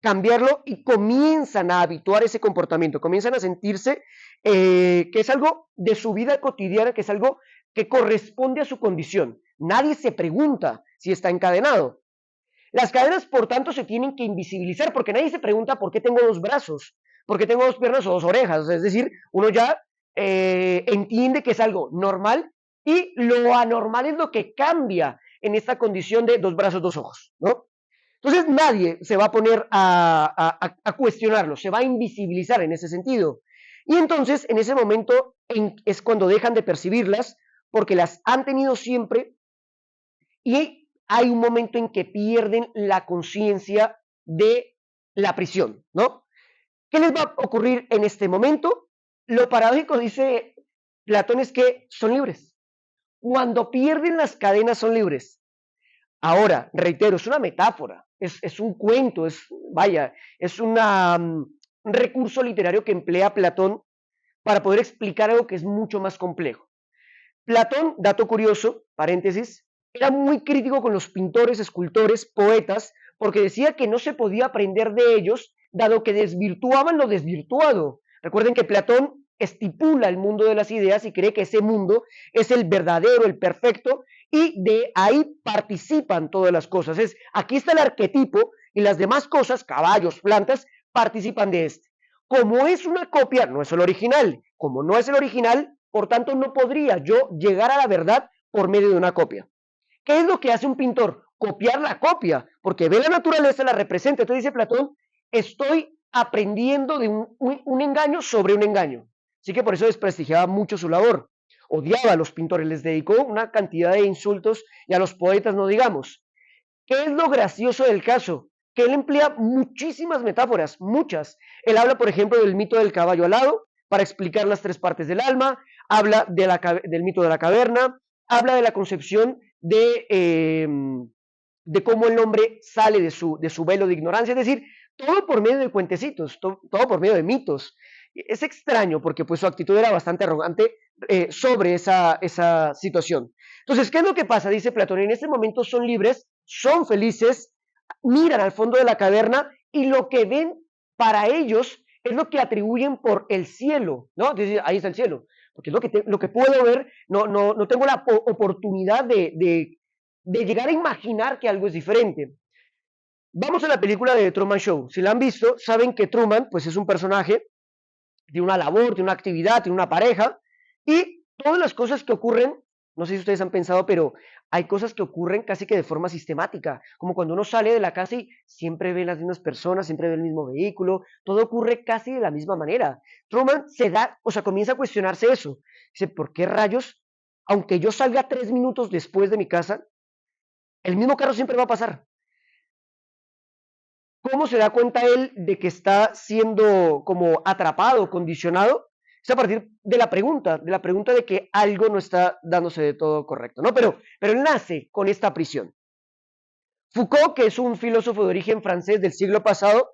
cambiarlo y comienzan a habituar ese comportamiento, comienzan a sentirse que es algo de su vida cotidiana, que es algo que corresponde a su condición. Nadie se pregunta si está encadenado. Las cadenas, por tanto, se tienen que invisibilizar porque nadie se pregunta por qué tengo dos brazos, por qué tengo dos piernas o dos orejas. Es decir, uno ya entiende que es algo normal y lo anormal es lo que cambia en esta condición de dos brazos, dos ojos, ¿no? Entonces nadie se va a poner a cuestionarlo, se va a invisibilizar en ese sentido. Y entonces en ese momento es cuando dejan de percibirlas porque las han tenido siempre y hay un momento en que pierden la conciencia de la prisión, ¿no? ¿Qué les va a ocurrir en este momento? Lo paradójico, dice Platón, es que son libres. Cuando pierden las cadenas son libres. Ahora, reitero, es una metáfora, es un cuento, es un recurso literario que emplea Platón para poder explicar algo que es mucho más complejo. Platón, dato curioso, paréntesis, era muy crítico con los pintores, escultores, poetas, porque decía que no se podía aprender de ellos, dado que desvirtuaban lo desvirtuado. Recuerden que Platón estipula el mundo de las ideas y cree que ese mundo es el verdadero, el perfecto, y de ahí participan todas las cosas. Aquí está el arquetipo y las demás cosas, caballos, plantas, participan de este. Como es una copia, no es el original. Como no es el original, por tanto no podría yo llegar a la verdad por medio de una copia. ¿Qué es lo que hace un pintor? Copiar la copia, porque ve la naturaleza, la representa. Entonces dice Platón, estoy aprendiendo de un engaño sobre un engaño. Así que por eso desprestigiaba mucho su labor. Odiaba a los pintores, les dedicó una cantidad de insultos y a los poetas no digamos. ¿Qué es lo gracioso del caso? Que él emplea muchísimas metáforas, muchas. Él habla, por ejemplo, del mito del caballo alado para explicar las tres partes del alma, habla del mito de la caverna, habla de la concepción de cómo el hombre sale de su velo de ignorancia, es decir, todo por medio de cuentecitos, todo por medio de mitos. Es extraño porque pues su actitud era bastante arrogante sobre esa situación. Entonces, ¿qué es lo que pasa? Dice Platón, en este momento son libres, son felices, miran al fondo de la caverna y lo que ven para ellos es lo que atribuyen por el cielo, ¿no? Dice, ahí está el cielo. porque es lo que puedo ver, no tengo la oportunidad de llegar a imaginar que algo es diferente. Vamos a la película de Truman Show. Si la han visto, saben que Truman pues, es un personaje, tiene una labor, tiene una actividad, tiene una pareja, y todas las cosas que ocurren, no sé si ustedes han pensado, pero hay cosas que ocurren casi que de forma sistemática, como cuando uno sale de la casa y siempre ve las mismas personas, siempre ve el mismo vehículo, todo ocurre casi de la misma manera. Truman comienza a cuestionarse eso. Dice, ¿por qué rayos, aunque yo salga 3 minutos después de mi casa, el mismo carro siempre va a pasar? ¿Cómo se da cuenta él de que está siendo como atrapado, condicionado? Es a partir de la pregunta de que algo no está dándose de todo correcto, ¿no? Pero él nace con esta prisión. Foucault, que es un filósofo de origen francés del siglo pasado,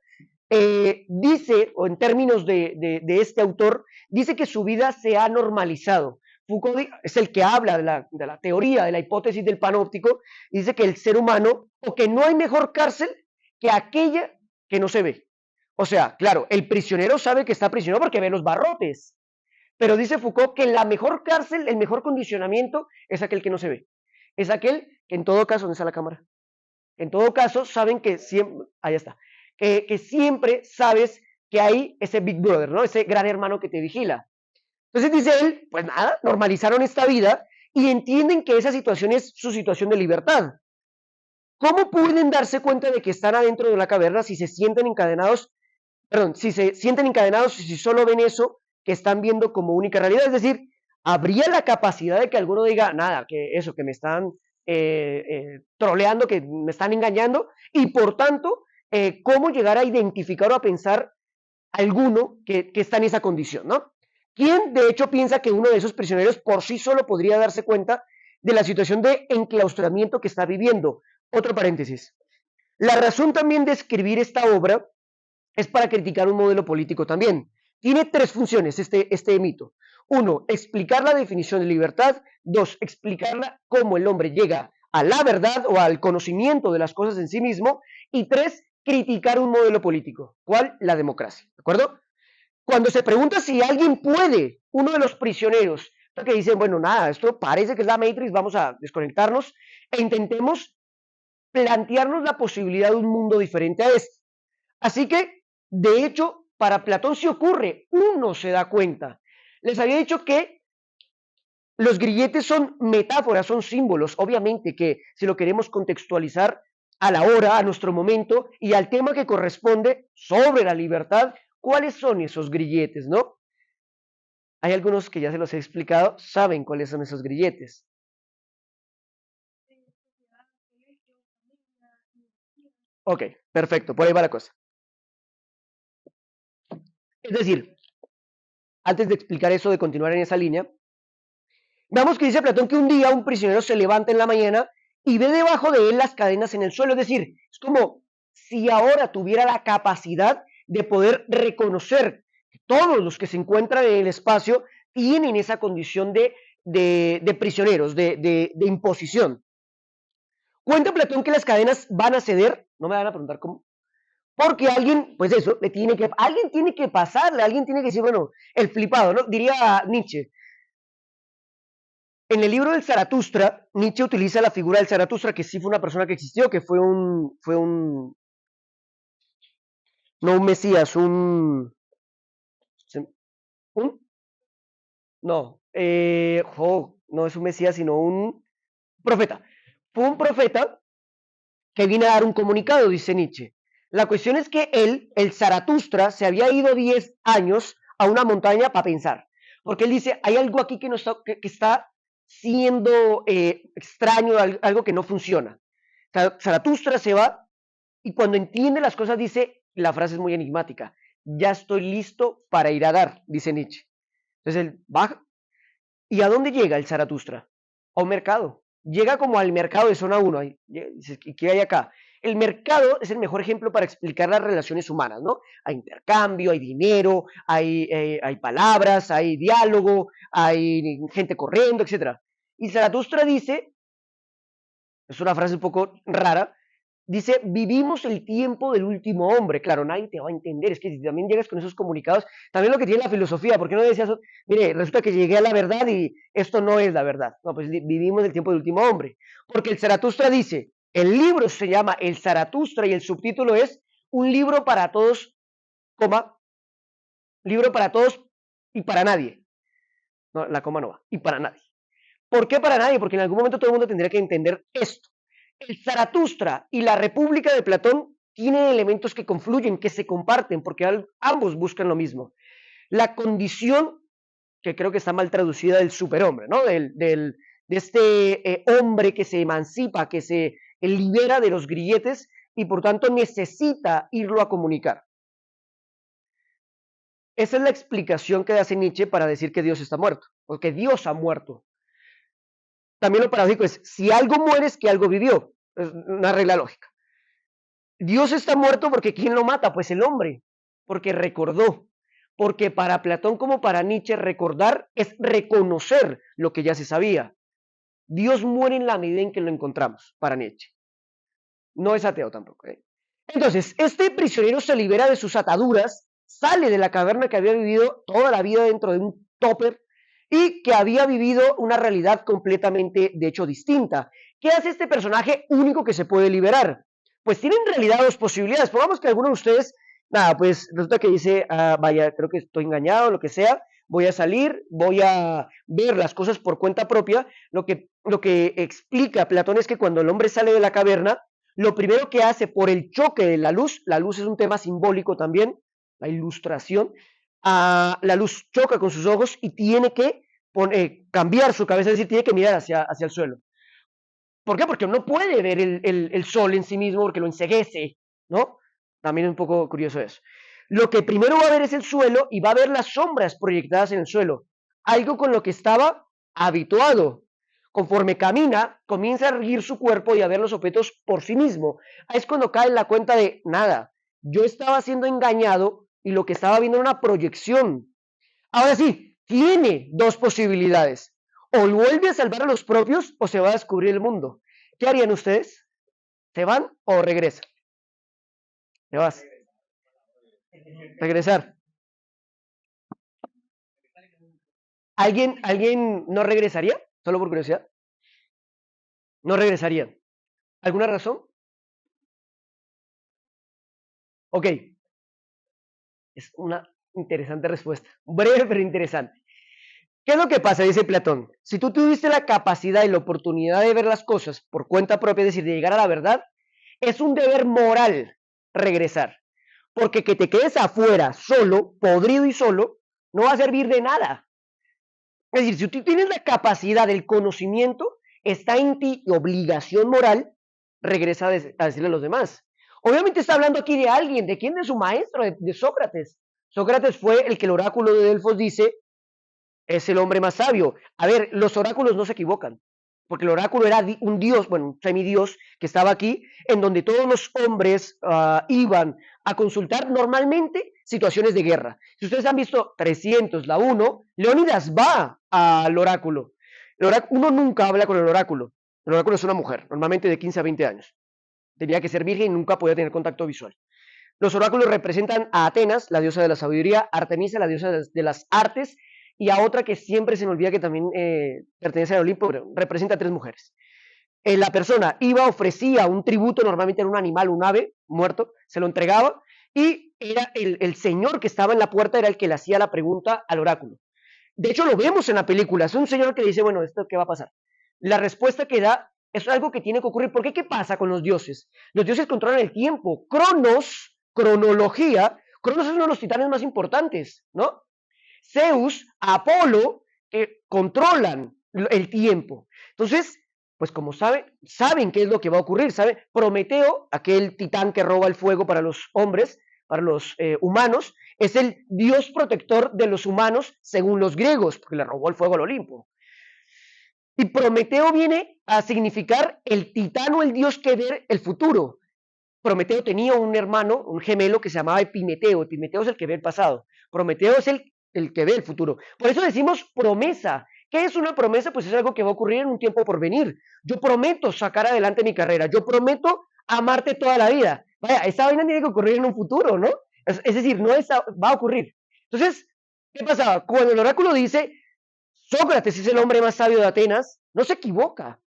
dice, o en términos de este autor, dice que su vida se ha normalizado. Foucault es el que habla de la teoría, de la hipótesis del panóptico, y dice que el ser humano, o que no hay mejor cárcel que aquella que no se ve. O sea, claro, el prisionero sabe que está prisionero porque ve los barrotes, pero dice Foucault que la mejor cárcel, el mejor condicionamiento es aquel que no se ve. Es aquel que en todo caso, ¿dónde está la cámara? En todo caso, saben que siempre, ahí está, que siempre sabes que hay ese Big Brother, ¿no? Ese gran hermano que te vigila. Entonces dice él, pues nada, normalizaron esta vida y entienden que esa situación es su situación de libertad. ¿Cómo pueden darse cuenta de que están adentro de una caverna si se sienten encadenados, si se sienten encadenados y si solo ven eso que están viendo como única realidad? Es decir, habría la capacidad de que alguno diga, nada, que eso, que me están troleando, que me están engañando, y por tanto, ¿cómo llegar a identificar o a pensar alguno que está en esa condición, ¿no? ¿Quién de hecho piensa que uno de esos prisioneros por sí solo podría darse cuenta de la situación de enclaustramiento que está viviendo? Otro paréntesis. La razón también de escribir esta obra es para criticar un modelo político también. Tiene 3 funciones este mito. 1, explicar la definición de libertad. 2, explicarla cómo el hombre llega a la verdad o al conocimiento de las cosas en sí mismo. Y 3, criticar un modelo político. ¿Cuál? La democracia. ¿De acuerdo? Cuando se pregunta si alguien puede, uno de los prisioneros, que dicen, bueno, nada, esto parece que es la Matrix, vamos a desconectarnos e intentemos plantearnos la posibilidad de un mundo diferente a este. Así que, de hecho, para Platón sí ocurre, uno se da cuenta. Les había dicho que los grilletes son metáforas, son símbolos, obviamente que si lo queremos contextualizar a la hora, a nuestro momento y al tema que corresponde sobre la libertad, ¿cuáles son esos grilletes, no? Hay algunos que ya se los he explicado, saben cuáles son esos grilletes. Ok, perfecto, por ahí va la cosa. Es decir, antes de explicar eso, de continuar en esa línea, veamos que dice Platón que un día un prisionero se levanta en la mañana y ve debajo de él las cadenas en el suelo. Es decir, es como si ahora tuviera la capacidad de poder reconocer que todos los que se encuentran en el espacio tienen esa condición de prisioneros, de imposición. Cuenta Platón que las cadenas van a ceder, no me van a preguntar cómo, porque alguien, pues eso, alguien tiene que pasarle, alguien tiene que decir, bueno, el flipado, ¿no? Diría Nietzsche. En el libro del Zaratustra, Nietzsche utiliza la figura del Zaratustra, que sí fue una persona que existió, que no un mesías, no, no es un mesías, sino un profeta. Fue un profeta que viene a dar un comunicado, dice Nietzsche. La cuestión es que él, el Zaratustra, se había ido 10 años a una montaña para pensar. Porque él dice, hay algo aquí que está siendo extraño, algo que no funciona. Zaratustra se va y cuando entiende las cosas dice, la frase es muy enigmática, ya estoy listo para ir a dar, dice Nietzsche. Entonces él baja. ¿Y a dónde llega el Zaratustra? A un mercado. Llega como al mercado de zona 1. Dice, ¿qué hay acá? El mercado es el mejor ejemplo para explicar las relaciones humanas, ¿no? Hay intercambio, hay dinero, hay palabras, hay diálogo, hay gente corriendo, etc. Y Zaratustra dice, es una frase un poco rara, dice, vivimos el tiempo del último hombre. Claro, nadie te va a entender, es que si también llegas con esos comunicados, también lo que tiene la filosofía, ¿por qué no decías, mire, resulta que llegué a la verdad y esto no es la verdad? No, pues vivimos el tiempo del último hombre. Porque el Zaratustra dice, el libro se llama El Zaratustra y el subtítulo es un libro para todos, coma, libro para todos y para nadie. No, la coma no va, y para nadie. ¿Por qué para nadie? Porque en algún momento todo el mundo tendría que entender esto. El Zaratustra y la República de Platón tienen elementos que confluyen, que se comparten, porque ambos buscan lo mismo. La condición, que creo que está mal traducida, del superhombre, ¿no? De este hombre que se emancipa, que se libera de los grilletes y por tanto necesita irlo a comunicar. Esa es la explicación que hace Nietzsche para decir que Dios está muerto, o que Dios ha muerto. También lo paradójico es, si algo muere es que algo vivió. Es una regla lógica. Dios está muerto porque ¿quién lo mata? Pues el hombre, porque recordó. Porque para Platón como para Nietzsche recordar es reconocer lo que ya se sabía. Dios muere en la medida en que lo encontramos, para Nietzsche. No es ateo tampoco. Entonces, este prisionero se libera de sus ataduras, sale de la caverna que había vivido toda la vida dentro de un topper y que había vivido una realidad completamente, de hecho, distinta. ¿Qué hace este personaje único que se puede liberar? Pues tiene en realidad dos posibilidades. Pongamos que alguno de ustedes, nada, pues resulta que dice, vaya, creo que estoy engañado, lo que sea, voy a salir, voy a ver las cosas por cuenta propia. Lo que explica Platón es que cuando el hombre sale de la caverna, lo primero que hace por el choque de la luz es un tema simbólico también, la ilustración, la luz choca con sus ojos y tiene que cambiar su cabeza, es decir, tiene que mirar hacia el suelo. ¿Por qué? Porque no puede ver el sol en sí mismo porque lo enceguece, ¿no? También es un poco curioso eso. Lo que primero va a ver es el suelo y va a ver las sombras proyectadas en el suelo, algo con lo que estaba habituado. Conforme camina, comienza a erguir su cuerpo y a ver los objetos por sí mismo. Ahí es cuando cae en la cuenta de nada. Yo estaba siendo engañado y lo que estaba viendo era una proyección. Ahora sí, tiene dos posibilidades. O vuelve a salvar a los propios o se va a descubrir el mundo. ¿Qué harían ustedes? ¿Se van o regresan? ¿Te vas? Regresar. ¿Alguien no regresaría? Solo por curiosidad. No regresarían. ¿Alguna razón? Ok. Es una interesante respuesta. Breve pero interesante. ¿Qué es lo que pasa? Dice Platón. Si tú tuviste la capacidad y la oportunidad de ver las cosas por cuenta propia, es decir, de llegar a la verdad, es un deber moral regresar. Porque que te quedes afuera, solo, podrido y solo, no va a servir de nada. Es decir, si tú tienes la capacidad del conocimiento, está en ti obligación moral, regresa a decirle a los demás. Obviamente está hablando aquí de alguien, ¿de quién? De su maestro, de Sócrates. Sócrates fue el que el oráculo de Delfos dice, es el hombre más sabio. A ver, los oráculos no se equivocan, porque el oráculo era un dios, bueno, un semidios que estaba aquí, en donde todos los hombres iban a consultar normalmente situaciones de guerra. Si ustedes han visto 300, la 1, Leónidas va al oráculo. Uno nunca habla con el oráculo. El oráculo es una mujer, normalmente de 15 a 20 años. Tenía que ser virgen y nunca podía tener contacto visual. Los oráculos representan a Atenas, la diosa de la sabiduría, Artemisa, la diosa de las artes, y a otra que siempre se me olvida que también pertenece al Olimpo, pero representa a 3 mujeres. La persona iba, ofrecía un tributo, normalmente era un animal, un ave muerto, se lo entregaba, y era el señor que estaba en la puerta, era el que le hacía la pregunta al oráculo. De hecho, lo vemos en la película, es un señor que dice, bueno, ¿esto qué va a pasar? La respuesta que da es algo que tiene que ocurrir. ¿Por qué? ¿Qué pasa con los dioses? Los dioses controlan el tiempo. Cronos, cronología, Cronos es uno de los titanes más importantes, ¿no? Zeus, Apolo, que controlan el tiempo. Entonces, pues como saben qué es lo que va a ocurrir, ¿saben? Prometeo, aquel titán que roba el fuego para los hombres, para los humanos, es el dios protector de los humanos según los griegos, porque le robó el fuego al Olimpo. Y Prometeo viene a significar el titán o el dios que ve el futuro. Prometeo tenía un hermano, un gemelo que se llamaba Epimeteo. Epimeteo es el que ve el pasado. Prometeo es el que ve el futuro. Por eso decimos promesa. ¿Qué es una promesa? Pues es algo que va a ocurrir en un tiempo por venir. Yo prometo sacar adelante mi carrera. Yo prometo amarte toda la vida. Vaya, esa vaina tiene que ocurrir en un futuro, ¿no? Es decir, no va a ocurrir. Entonces, ¿qué pasaba? Cuando el oráculo dice, Sócrates es el hombre más sabio de Atenas, no se equivoca.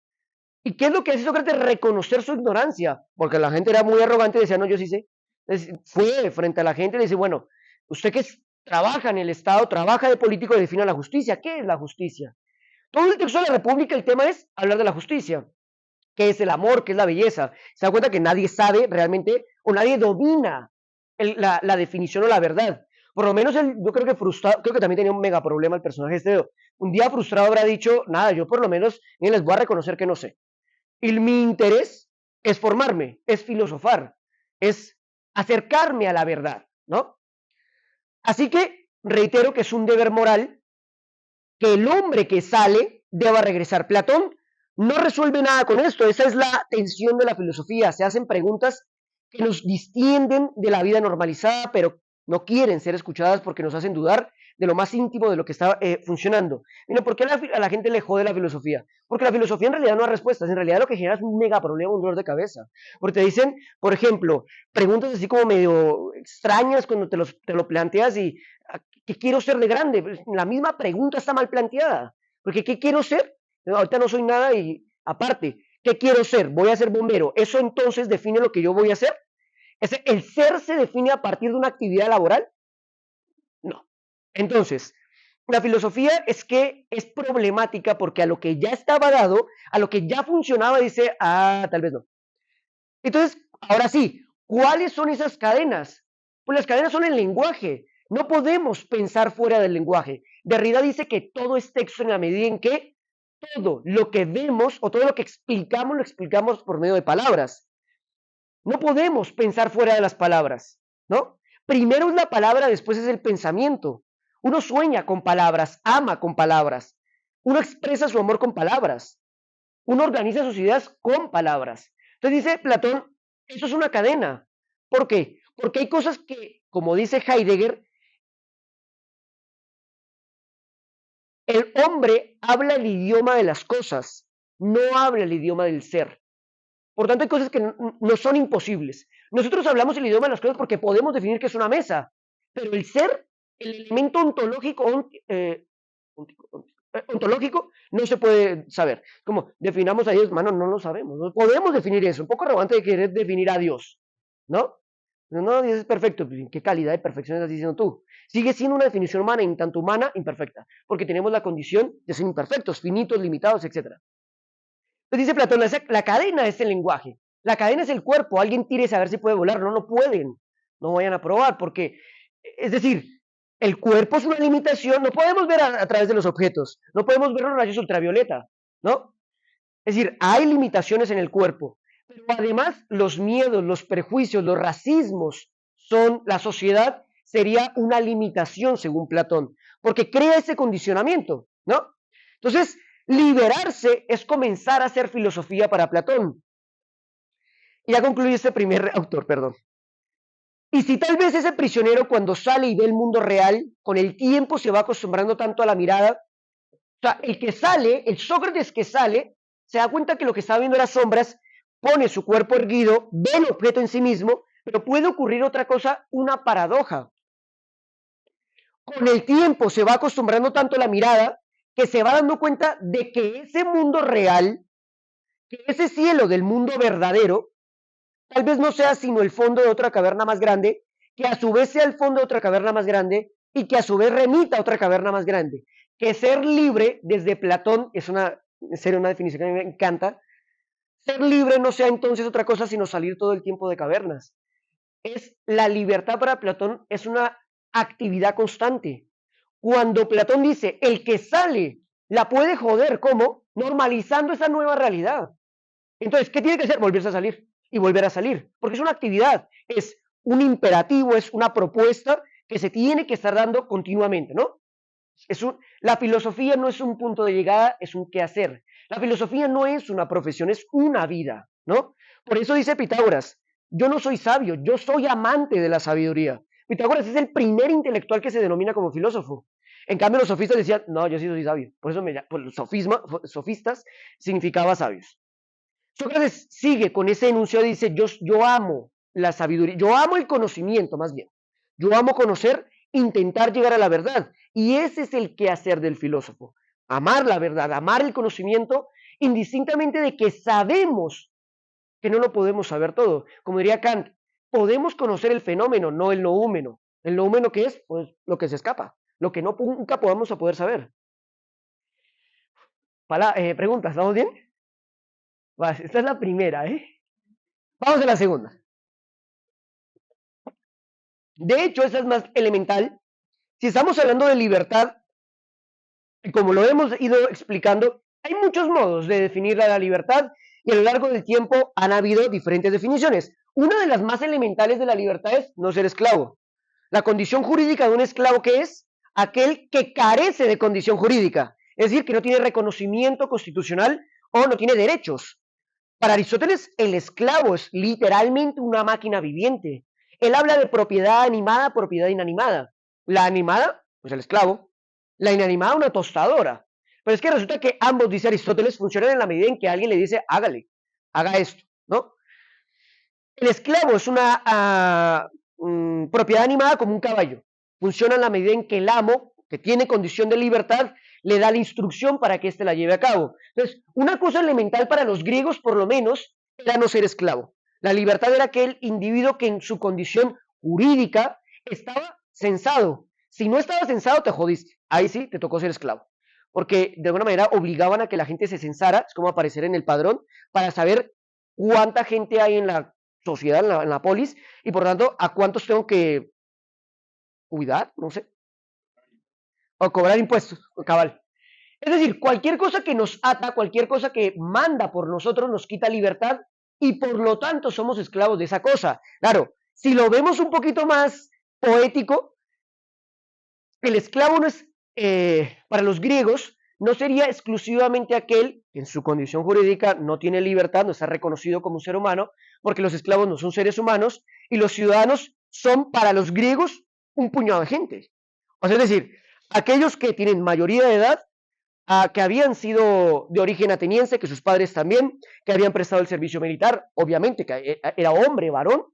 ¿Y qué es lo que hace Sócrates? Reconocer su ignorancia, porque la gente era muy arrogante y decía, no, yo sí sé. Entonces, fue frente a la gente y le dice, bueno, usted que trabaja en el Estado, trabaja de político y define la justicia. ¿Qué es la justicia? Todo el texto de la República, el tema es hablar de la justicia. ¿Qué es el amor? ¿Qué es la belleza? Se da cuenta que nadie sabe realmente o nadie domina la definición o la verdad. Por lo menos yo creo que frustrado, creo que también tenía un mega problema el personaje este. Un día frustrado habrá dicho, nada, yo por lo menos les voy a reconocer que no sé. Y mi interés es formarme, es filosofar, es acercarme a la verdad, ¿no? Así que reitero que es un deber moral que el hombre que sale deba regresar. Platón no resuelve nada con esto, esa es la tensión de la filosofía, se hacen preguntas que nos distienden de la vida normalizada, pero no quieren ser escuchadas porque nos hacen dudar de lo más íntimo de lo que está funcionando. Mira, ¿por qué a la gente le jode la filosofía? Porque la filosofía en realidad no da respuestas, en realidad lo que genera es un mega problema, un dolor de cabeza. Porque te dicen, por ejemplo, preguntas así como medio extrañas cuando te lo planteas y ¿qué quiero ser de grande? Pues la misma pregunta está mal planteada. Porque ¿qué quiero ser? Ahorita no soy nada y aparte, ¿qué quiero ser? Voy a ser bombero. ¿Eso entonces define lo que yo voy a hacer? ¿El ser se define a partir de una actividad laboral? No. Entonces, la filosofía es que es problemática porque a lo que ya estaba dado, a lo que ya funcionaba, dice, tal vez no. Entonces, ahora sí, ¿cuáles son esas cadenas? Pues las cadenas son el lenguaje. No podemos pensar fuera del lenguaje. Derrida dice que todo es texto en la medida en que todo lo que vemos o todo lo lo explicamos por medio de palabras. No podemos pensar fuera de las palabras, ¿no? Primero es la palabra, después es el pensamiento. Uno sueña con palabras, ama con palabras. Uno expresa su amor con palabras. Uno organiza sus ideas con palabras. Entonces dice Platón, eso es una cadena. ¿Por qué? Porque hay cosas que, como dice Heidegger, el hombre habla el idioma de las cosas, no habla el idioma del ser. Por tanto, hay cosas que no son imposibles. Nosotros hablamos el idioma de las cosas porque podemos definir que es una mesa, pero el ser, el elemento ontológico, no se puede saber. Como definamos a Dios, mano, no lo sabemos. No podemos definir eso. Un poco arrogante de querer definir a Dios, ¿no? No, Dios es perfecto. ¿Qué calidad de perfección estás diciendo tú? Sigue siendo una definición humana, en tanto humana, imperfecta, porque tenemos la condición de ser imperfectos, finitos, limitados, etc. Entonces dice Platón, la cadena es el lenguaje, la cadena es el cuerpo, alguien tire a ver si puede volar, no pueden, no vayan a probar, porque, es decir, el cuerpo es una limitación, no podemos ver a través de los objetos, no podemos ver los rayos ultravioleta, ¿no? Es decir, hay limitaciones en el cuerpo, pero además los miedos, los prejuicios, los racismos la sociedad sería una limitación según Platón, porque crea ese condicionamiento, ¿no? Entonces, liberarse es comenzar a hacer filosofía para Platón. Y ya concluye este primer autor, perdón. Y si tal vez ese prisionero cuando sale y ve el mundo real, con el tiempo se va acostumbrando tanto a la mirada, o sea, el que sale, el Sócrates que sale, se da cuenta que lo que está viendo las sombras, pone su cuerpo erguido, ve el objeto en sí mismo, pero puede ocurrir otra cosa, una paradoja. Con el tiempo se va acostumbrando tanto a la mirada que se va dando cuenta de que ese mundo real, que ese cielo del mundo verdadero, tal vez no sea sino el fondo de otra caverna más grande, que a su vez sea el fondo de otra caverna más grande y que a su vez remita a otra caverna más grande. Que ser libre, desde Platón, es en serio una definición que a mí me encanta, ser libre no sea entonces otra cosa sino salir todo el tiempo de cavernas. La libertad para Platón es una actividad constante. Cuando Platón dice, el que sale la puede joder, ¿cómo? Normalizando esa nueva realidad. Entonces, ¿qué tiene que hacer? Volverse a salir y volver a salir, porque es una actividad, es un imperativo, es una propuesta que se tiene que estar dando continuamente, ¿no? La filosofía no es un punto de llegada, es un quehacer. La filosofía no es una profesión, es una vida, ¿no? Por eso dice Pitágoras, yo no soy sabio, yo soy amante de la sabiduría. Pitágoras es el primer intelectual que se denomina como filósofo. En cambio, los sofistas decían, no, yo sí soy sabio. Por eso los sofistas significaba sabios. Sócrates sigue con ese enunciado y dice, yo amo la sabiduría, yo amo el conocimiento más bien, yo amo conocer, intentar llegar a la verdad, y ese es el quehacer del filósofo, amar la verdad, amar el conocimiento, indistintamente de que sabemos que no lo podemos saber todo. Como diría Kant, podemos conocer el fenómeno, no el noúmeno. ¿El noúmeno qué es? Pues lo que se escapa, lo que nunca podamos a poder saber. Preguntas, ¿estamos bien? Esta es la primera, ¿eh? Vamos a la segunda. De hecho, esa es más elemental. Si estamos hablando de libertad, como lo hemos ido explicando, hay muchos modos de definir la libertad y a lo largo del tiempo han habido diferentes definiciones. Una de las más elementales de la libertad es no ser esclavo. La condición jurídica de un esclavo, ¿qué es? Aquel que carece de condición jurídica, es decir, que no tiene reconocimiento constitucional o no tiene derechos. Para Aristóteles, el esclavo es literalmente una máquina viviente. Él habla de propiedad animada, propiedad inanimada. La animada, pues el esclavo. La inanimada, una tostadora. Pero es que resulta que ambos, dice Aristóteles, funcionan en la medida en que alguien le dice, hágale, haga esto, ¿no? El esclavo es una propiedad animada como un caballo. Funciona en la medida en que el amo, que tiene condición de libertad, le da la instrucción para que éste la lleve a cabo. Entonces, una cosa elemental para los griegos, por lo menos, era no ser esclavo. La libertad era aquel individuo que en su condición jurídica estaba censado. Si no estaba censado, te jodiste. Ahí sí, te tocó ser esclavo. Porque de alguna manera obligaban a que la gente se censara, es como aparecer en el padrón, para saber cuánta gente hay en la sociedad, en la polis, y por tanto, a cuántos tengo que cuidar, no sé, o cobrar impuestos, cabal. Es decir, cualquier cosa que nos ata, cualquier cosa que manda por nosotros nos quita libertad y por lo tanto somos esclavos de esa cosa. Claro, si lo vemos un poquito más poético, el esclavo no es, para los griegos, no sería exclusivamente aquel que en su condición jurídica no tiene libertad, no está reconocido como un ser humano, porque los esclavos no son seres humanos y los ciudadanos son para los griegos un puñado de gente. O sea, es decir, aquellos que tienen mayoría de edad, que habían sido de origen ateniense, que sus padres también, que habían prestado el servicio militar, obviamente, que era hombre, varón,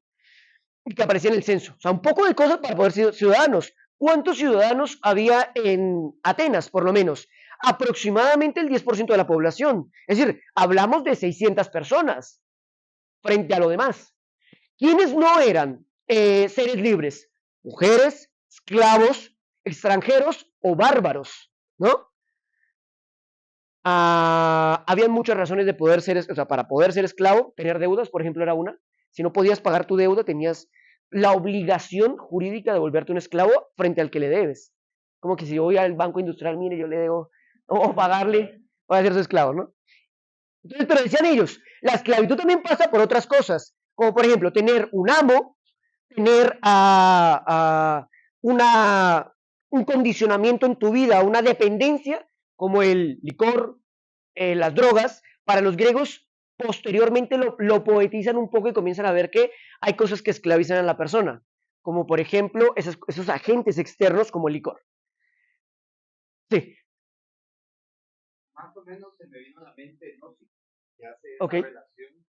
y que aparecía en el censo. O sea, un poco de cosas para poder ser ciudadanos. ¿Cuántos ciudadanos había en Atenas, por lo menos? Aproximadamente el 10% de la población. Es decir, hablamos de 600 personas frente a lo demás. ¿Quiénes no eran seres libres? Mujeres, esclavos, extranjeros o bárbaros, ¿no? Habían muchas razones de poder ser, o sea, para poder ser esclavo, tener deudas, por ejemplo, era una. Si no podías pagar tu deuda, tenías la obligación jurídica de volverte un esclavo frente al que le debes. Como que si yo voy al banco industrial, mire, yo le debo, o pagarle, voy a ser su esclavo, ¿no? Entonces, pero decían ellos, la esclavitud también pasa por otras cosas, como por ejemplo, tener un amo, tener un condicionamiento en tu vida, una dependencia, como el licor, las drogas. Para los griegos, posteriormente lo poetizan un poco y comienzan a ver que hay cosas que esclavizan a la persona, como por ejemplo esos agentes externos como el licor. Sí. Más o menos se me vino a la mente, ¿no? Si que hace esa Okay. relación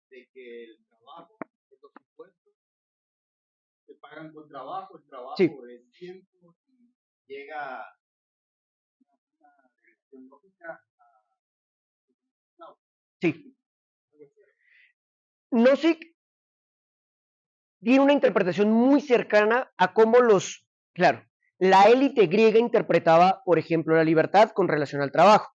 de que el trabajo, los impuestos, se pagan con trabajo, el trabajo Sí. es tiempo y llega una relación lógica a no, Sí. Nozick tiene una interpretación muy cercana a cómo claro, la élite griega interpretaba, por ejemplo, la libertad con relación al trabajo.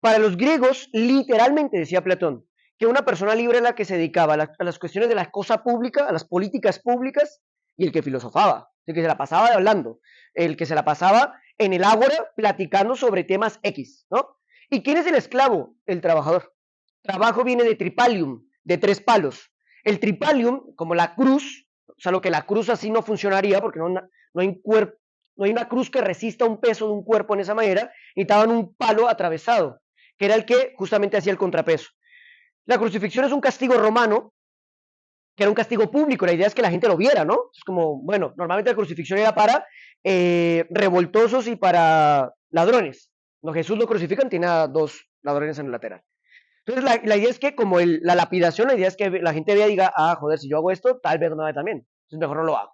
Para los griegos, literalmente decía Platón, que una persona libre era la que se dedicaba a las cuestiones de la cosa pública, a las políticas públicas, y el que filosofaba, el que se la pasaba hablando, el que se la pasaba en el ágora platicando sobre temas X, ¿no? ¿Y quién es el esclavo? El trabajador. Trabajo viene de tripalium, de 3 palos. El tripalium, como la cruz, o sea, lo que la cruz así no funcionaría, porque no hay no hay una cruz que resista un peso de un cuerpo en esa manera, necesitaban un palo atravesado, que era el que justamente hacía el contrapeso. La crucifixión es un castigo romano, que era un castigo público, la idea es que la gente lo viera, ¿no? Es como, bueno, normalmente la crucifixión era para revoltosos y para ladrones. Cuando Jesús lo crucifican, tiene a 2 ladrones en el lateral. Entonces la idea es que como la lapidación, la idea es que la gente vea y diga, ah, joder, si yo hago esto, tal vez no me va también. Entonces mejor no lo hago.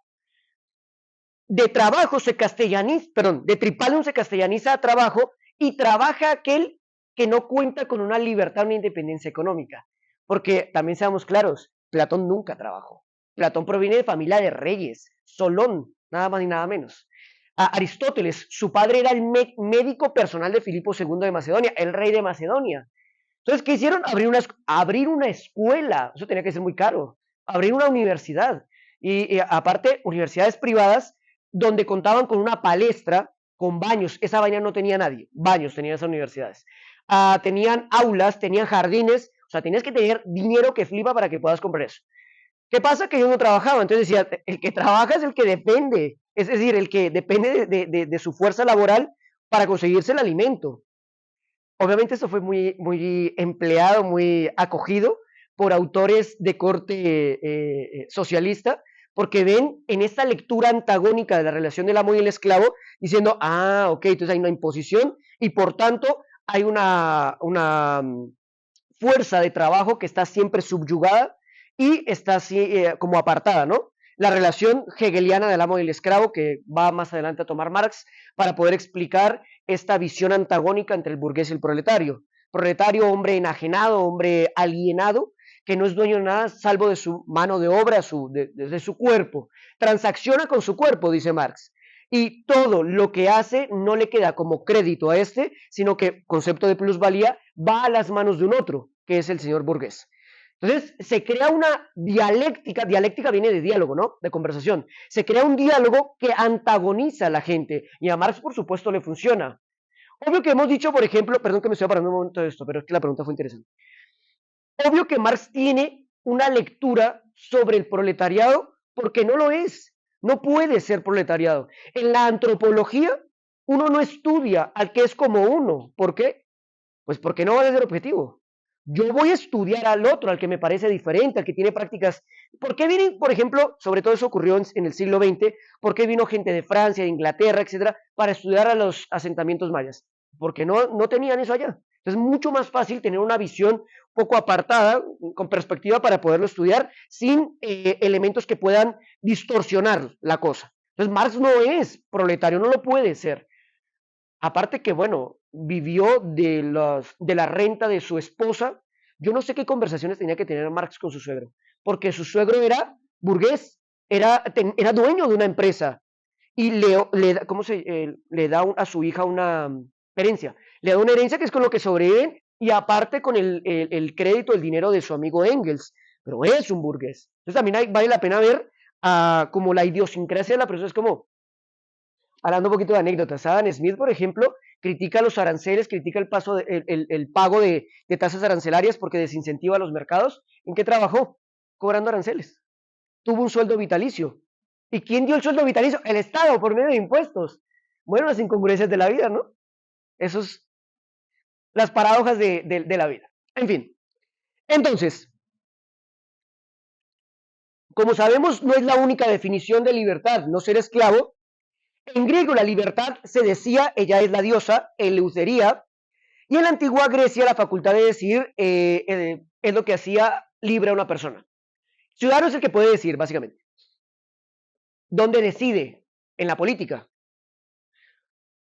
De trabajo se castellaniza, perdón, de tripalium se castellaniza a trabajo y trabaja aquel que no cuenta con una libertad o una independencia económica. Porque también seamos claros, Platón nunca trabajó. Platón proviene de familia de reyes, Solón, nada más ni nada menos. Aristóteles, su padre era el médico personal de Filipo II de Macedonia, el rey de Macedonia. Entonces, ¿qué hicieron? Abrir una escuela, eso tenía que ser muy caro, abrir una universidad. Y aparte, universidades privadas donde contaban con una palestra, con baños, esa vaina no tenía nadie, baños tenían esas universidades. Tenían aulas, tenían jardines, o sea, tenías que tener dinero que flipa para que puedas comprar eso. ¿Qué pasa? Que yo no trabajaba, entonces decía, el que trabaja es el que depende, es decir, el que depende de su fuerza laboral para conseguirse el alimento. Obviamente esto fue muy empleado, muy acogido por autores de corte socialista, porque ven en esta lectura antagónica de la relación del amo y el esclavo, diciendo, ah, ok, entonces hay una imposición y por tanto hay una fuerza de trabajo que está siempre subyugada y está así como apartada, ¿no? La relación hegeliana del amo y el esclavo, que va más adelante a tomar Marx, para poder explicar esta visión antagónica entre el burgués y el proletario. Proletario, hombre enajenado, hombre alienado, que no es dueño de nada salvo de su mano de obra, de su cuerpo. Transacciona con su cuerpo, dice Marx. Y todo lo que hace no le queda como crédito a este, sino que concepto de plusvalía va a las manos de un otro, que es el señor burgués. Entonces se crea una dialéctica viene de diálogo, ¿no? De conversación. Se crea un diálogo que antagoniza a la gente y a Marx, por supuesto, le funciona. Obvio que hemos dicho, por ejemplo, perdón que me estoy parando un momento de esto, pero es que la pregunta fue interesante. Obvio que Marx tiene una lectura sobre el proletariado porque no lo es. No puede ser proletariado. En la antropología, uno no estudia al que es como uno. ¿Por qué? Pues porque no va a ser objetivo. Yo voy a estudiar al otro, al que me parece diferente, al que tiene prácticas. ¿Por qué vienen, por ejemplo, sobre todo eso ocurrió en el siglo XX, por qué vino gente de Francia, de Inglaterra, etcétera, para estudiar a los asentamientos mayas? Porque no tenían eso allá. Entonces es mucho más fácil tener una visión poco apartada, con perspectiva para poderlo estudiar, sin elementos que puedan distorsionar la cosa. Entonces Marx no es proletario, no lo puede ser. Aparte que, bueno, vivió de la renta de su esposa. Yo no sé qué conversaciones tenía que tener Marx con su suegro, porque su suegro era burgués, era dueño de una empresa y le da a su hija una herencia. Le da una herencia que es con lo que sobreviven y aparte con el crédito, el dinero de su amigo Engels, pero es un burgués. Entonces también vale la pena ver como la idiosincrasia de la persona, es como, hablando un poquito de anécdotas, Adam Smith, por ejemplo, critica los aranceles, critica el pago de tasas arancelarias porque desincentiva a los mercados. ¿En qué trabajó? Cobrando aranceles. Tuvo un sueldo vitalicio. ¿Y quién dio el sueldo vitalicio? El Estado, por medio de impuestos. Bueno, las incongruencias de la vida, ¿no? Esos, las paradojas de la vida. En fin. Entonces, como sabemos, no es la única definición de libertad, no ser esclavo. En griego la libertad se decía, ella es la diosa, Eleutería, y en la antigua Grecia la facultad de decidir es lo que hacía libre a una persona. Ciudadano es el que puede decir, básicamente. ¿Dónde decide? En la política.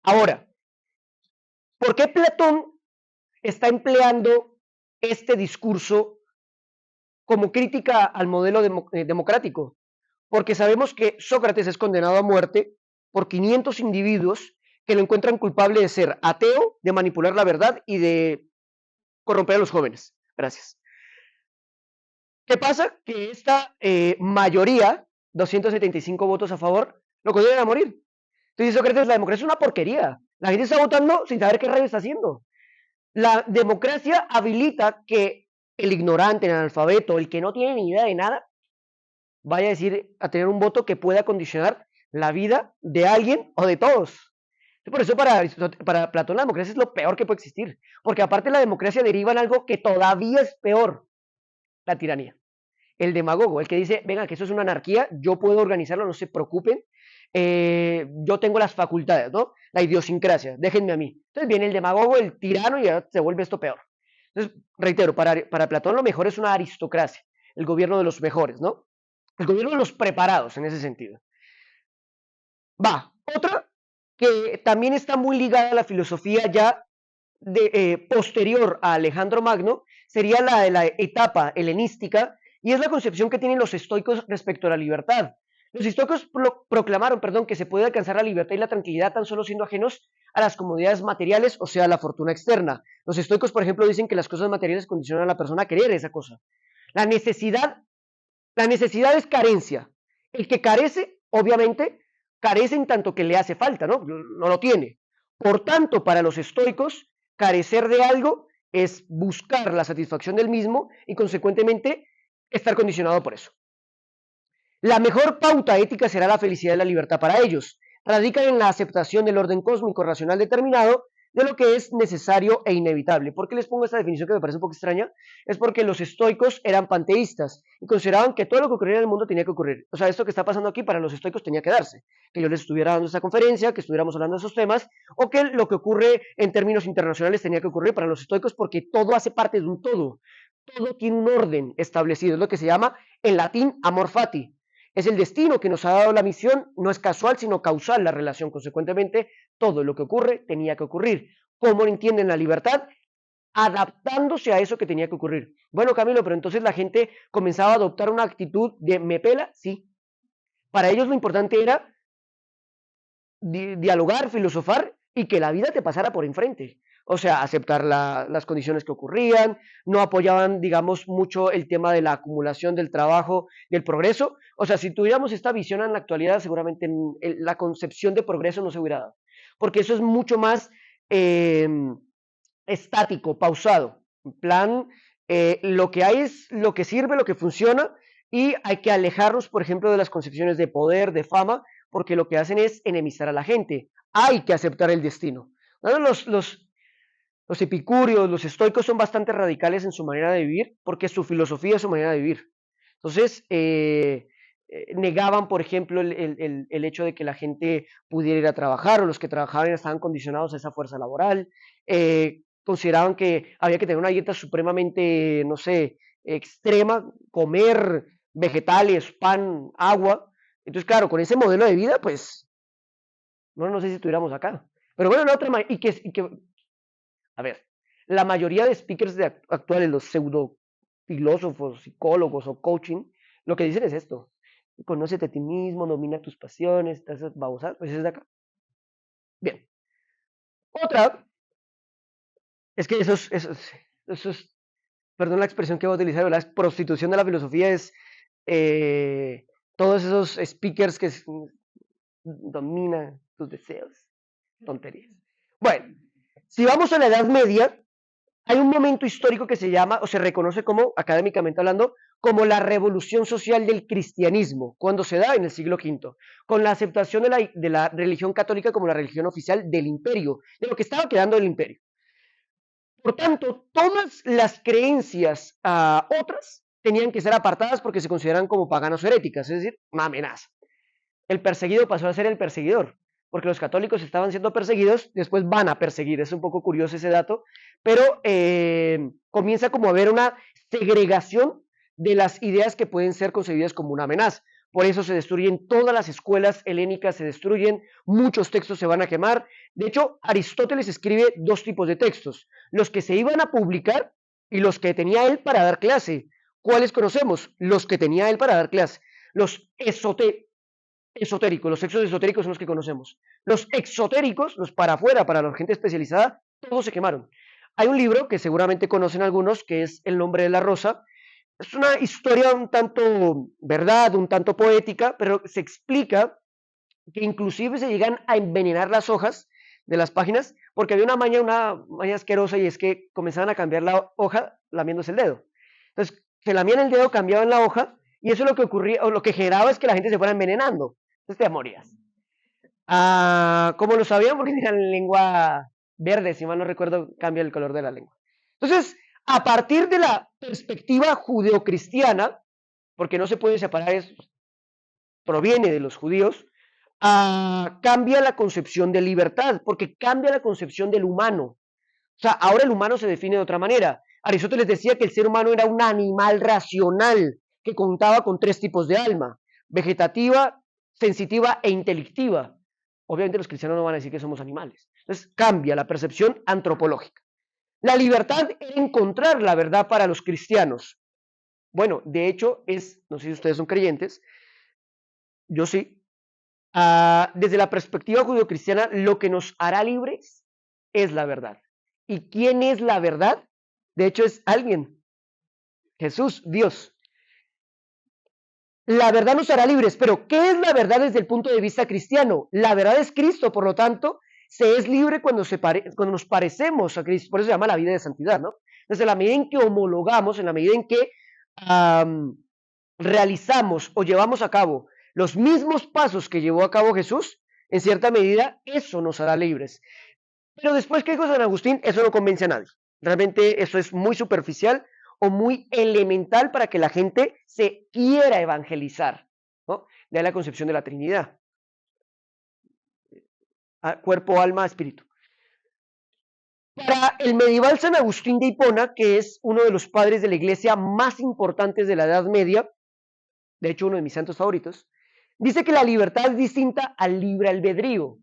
Ahora, ¿por qué Platón está empleando este discurso como crítica al modelo democrático? Porque sabemos que Sócrates es condenado a muerte por 500 individuos que lo encuentran culpable de ser ateo, de manipular la verdad y de corromper a los jóvenes. Gracias. ¿Qué pasa? Que esta mayoría, 275 votos a favor, lo condenan a morir. Entonces Sócrates, la democracia es una porquería. La gente está votando sin saber qué rayos está haciendo. La democracia habilita que el ignorante, el analfabeto, el que no tiene ni idea de nada, vaya a decir, a tener un voto que pueda condicionar la vida de alguien o de todos. Por eso para Platón la democracia es lo peor que puede existir, porque aparte la democracia deriva en algo que todavía es peor, la tiranía. El demagogo, el que dice, venga, que eso es una anarquía, yo puedo organizarlo, no se preocupen, yo tengo las facultades, ¿no? La idiosincrasia, déjenme a mí. Entonces viene el demagogo, el tirano y ya se vuelve esto peor. Entonces, reitero, para Platón lo mejor es una aristocracia, el gobierno de los mejores, ¿no? El gobierno de los preparados en ese sentido. Otra que también está muy ligada a la filosofía ya posterior a Alejandro Magno sería la de la etapa helenística, y es la concepción que tienen los estoicos respecto a la libertad. Los estoicos proclamaron, que se puede alcanzar la libertad y la tranquilidad tan solo siendo ajenos a las comodidades materiales, o sea, la fortuna externa. Los estoicos, por ejemplo, dicen que las cosas materiales condicionan a la persona a querer esa cosa. La necesidad es carencia. El que carece, obviamente, carece en tanto que le hace falta, ¿no? No lo tiene. Por tanto, para los estoicos, carecer de algo es buscar la satisfacción del mismo y, consecuentemente, estar condicionado por eso. La mejor pauta ética será la felicidad y la libertad para ellos. Radican en la aceptación del orden cósmico racional determinado de lo que es necesario e inevitable. ¿Por qué les pongo esta definición que me parece un poco extraña? Es porque los estoicos eran panteístas y consideraban que todo lo que ocurría en el mundo tenía que ocurrir. O sea, esto que está pasando aquí para los estoicos tenía que darse. Que yo les estuviera dando esta conferencia, que estuviéramos hablando de esos temas, o que lo que ocurre en términos internacionales tenía que ocurrir para los estoicos, porque todo hace parte de un todo. Todo tiene un orden establecido. Es lo que se llama en latín amor fati. Es el destino que nos ha dado la misión, no es casual, sino causal la relación. Consecuentemente, todo lo que ocurre tenía que ocurrir. ¿Cómo entienden la libertad? Adaptándose a eso que tenía que ocurrir. Bueno, Camilo, pero entonces la gente comenzaba a adoptar una actitud de ¿me pela? Sí. Para ellos lo importante era dialogar, filosofar y que la vida te pasara por enfrente. O sea, aceptar las condiciones que ocurrían, no apoyaban, digamos, mucho el tema de la acumulación del trabajo, del progreso. O sea, si tuviéramos esta visión en la actualidad, seguramente la concepción de progreso no se hubiera dado. Porque eso es mucho más estático, pausado. En plan, lo que hay es lo que sirve, lo que funciona, y hay que alejarnos, por ejemplo, de las concepciones de poder, de fama, porque lo que hacen es enemistar a la gente. Hay que aceptar el destino. ¿No? Los epicúreos, los estoicos son bastante radicales en su manera de vivir, porque su filosofía es su manera de vivir. Entonces, negaban, por ejemplo, el hecho de que la gente pudiera ir a trabajar, o los que trabajaban estaban condicionados a esa fuerza laboral. Consideraban que había que tener una dieta supremamente, no sé, extrema, comer vegetales, pan, agua. Entonces, claro, con ese modelo de vida, pues, no sé si estuviéramos acá. Pero bueno, la otra, a ver, la mayoría de speakers actuales, los pseudo filósofos, psicólogos o coaching, lo que dicen es esto: conócete a ti mismo, domina tus pasiones, te haces babosar, pues es de acá. Bien. Otra es que eso es, perdón la expresión que voy a utilizar, la prostitución de la filosofía es todos esos speakers que dominan tus deseos, tonterías. Bueno, si vamos a la Edad Media, hay un momento histórico que se llama, o se reconoce como, académicamente hablando, como la revolución social del cristianismo, cuando se da en el siglo V, con la aceptación de la religión católica como la religión oficial del imperio, de lo que estaba quedando del imperio. Por tanto, todas las creencias otras tenían que ser apartadas porque se consideran como paganos heréticas, es decir, una amenaza. El perseguido pasó a ser el perseguidor, porque los católicos estaban siendo perseguidos, después van a perseguir. Es un poco curioso ese dato, pero comienza como a haber una segregación de las ideas que pueden ser concebidas como una amenaza. Por eso se destruyen todas las escuelas helénicas, se destruyen, muchos textos se van a quemar. De hecho, Aristóteles escribe dos tipos de textos: los que se iban a publicar y los que tenía él para dar clase. ¿Cuáles conocemos? Los que tenía él para dar clase. Los esotéricos, los textos esotéricos son los que conocemos. Los exotéricos, los para afuera, para la gente especializada, todos se quemaron. Hay un libro que seguramente conocen algunos, que es El nombre de la rosa. Es una historia un tanto verdad, un tanto poética, pero se explica que inclusive se llegan a envenenar las hojas de las páginas, porque había una maña asquerosa, y es que comenzaban a cambiar la hoja lamiéndose el dedo. Entonces, se lamían el dedo, cambiaban la hoja, y eso lo que ocurría, o lo que generaba, es que la gente se fuera envenenando. Entonces te morías. ¿Cómo lo sabían? Porque tenían lengua verde, si mal no recuerdo, cambia el color de la lengua. Entonces, a partir de la perspectiva judeocristiana, porque no se puede separar, proviene de los judíos, cambia la concepción de libertad, porque cambia la concepción del humano. O sea, ahora el humano se define de otra manera. Aristóteles decía que el ser humano era un animal racional que contaba con 3 tipos de alma: vegetativa, sensitiva e intelectiva. Obviamente los cristianos no van a decir que somos animales. Entonces cambia la percepción antropológica. La libertad era encontrar la verdad para los cristianos. Bueno, de hecho no sé si ustedes son creyentes, yo sí. Desde la perspectiva judeocristiana, lo que nos hará libres es la verdad. ¿Y quién es la verdad? De hecho es alguien, Jesús, Dios. La verdad nos hará libres, pero ¿qué es la verdad desde el punto de vista cristiano? La verdad es Cristo, por lo tanto, se es libre cuando nos parecemos a Cristo. Por eso se llama la vida de santidad, ¿no? Entonces, en la medida en que homologamos, en la medida en que realizamos o llevamos a cabo los mismos pasos que llevó a cabo Jesús, en cierta medida, eso nos hará libres. Pero después, ¿qué dijo San Agustín? Eso no convence a nadie. Realmente eso es muy superficial o muy elemental para que la gente se quiera evangelizar, ¿no? De ahí la concepción de la Trinidad. Cuerpo, alma, espíritu. Para el medieval San Agustín de Hipona, que es uno de los padres de la iglesia más importantes de la Edad Media, de hecho uno de mis santos favoritos, dice que la libertad es distinta al libre albedrío.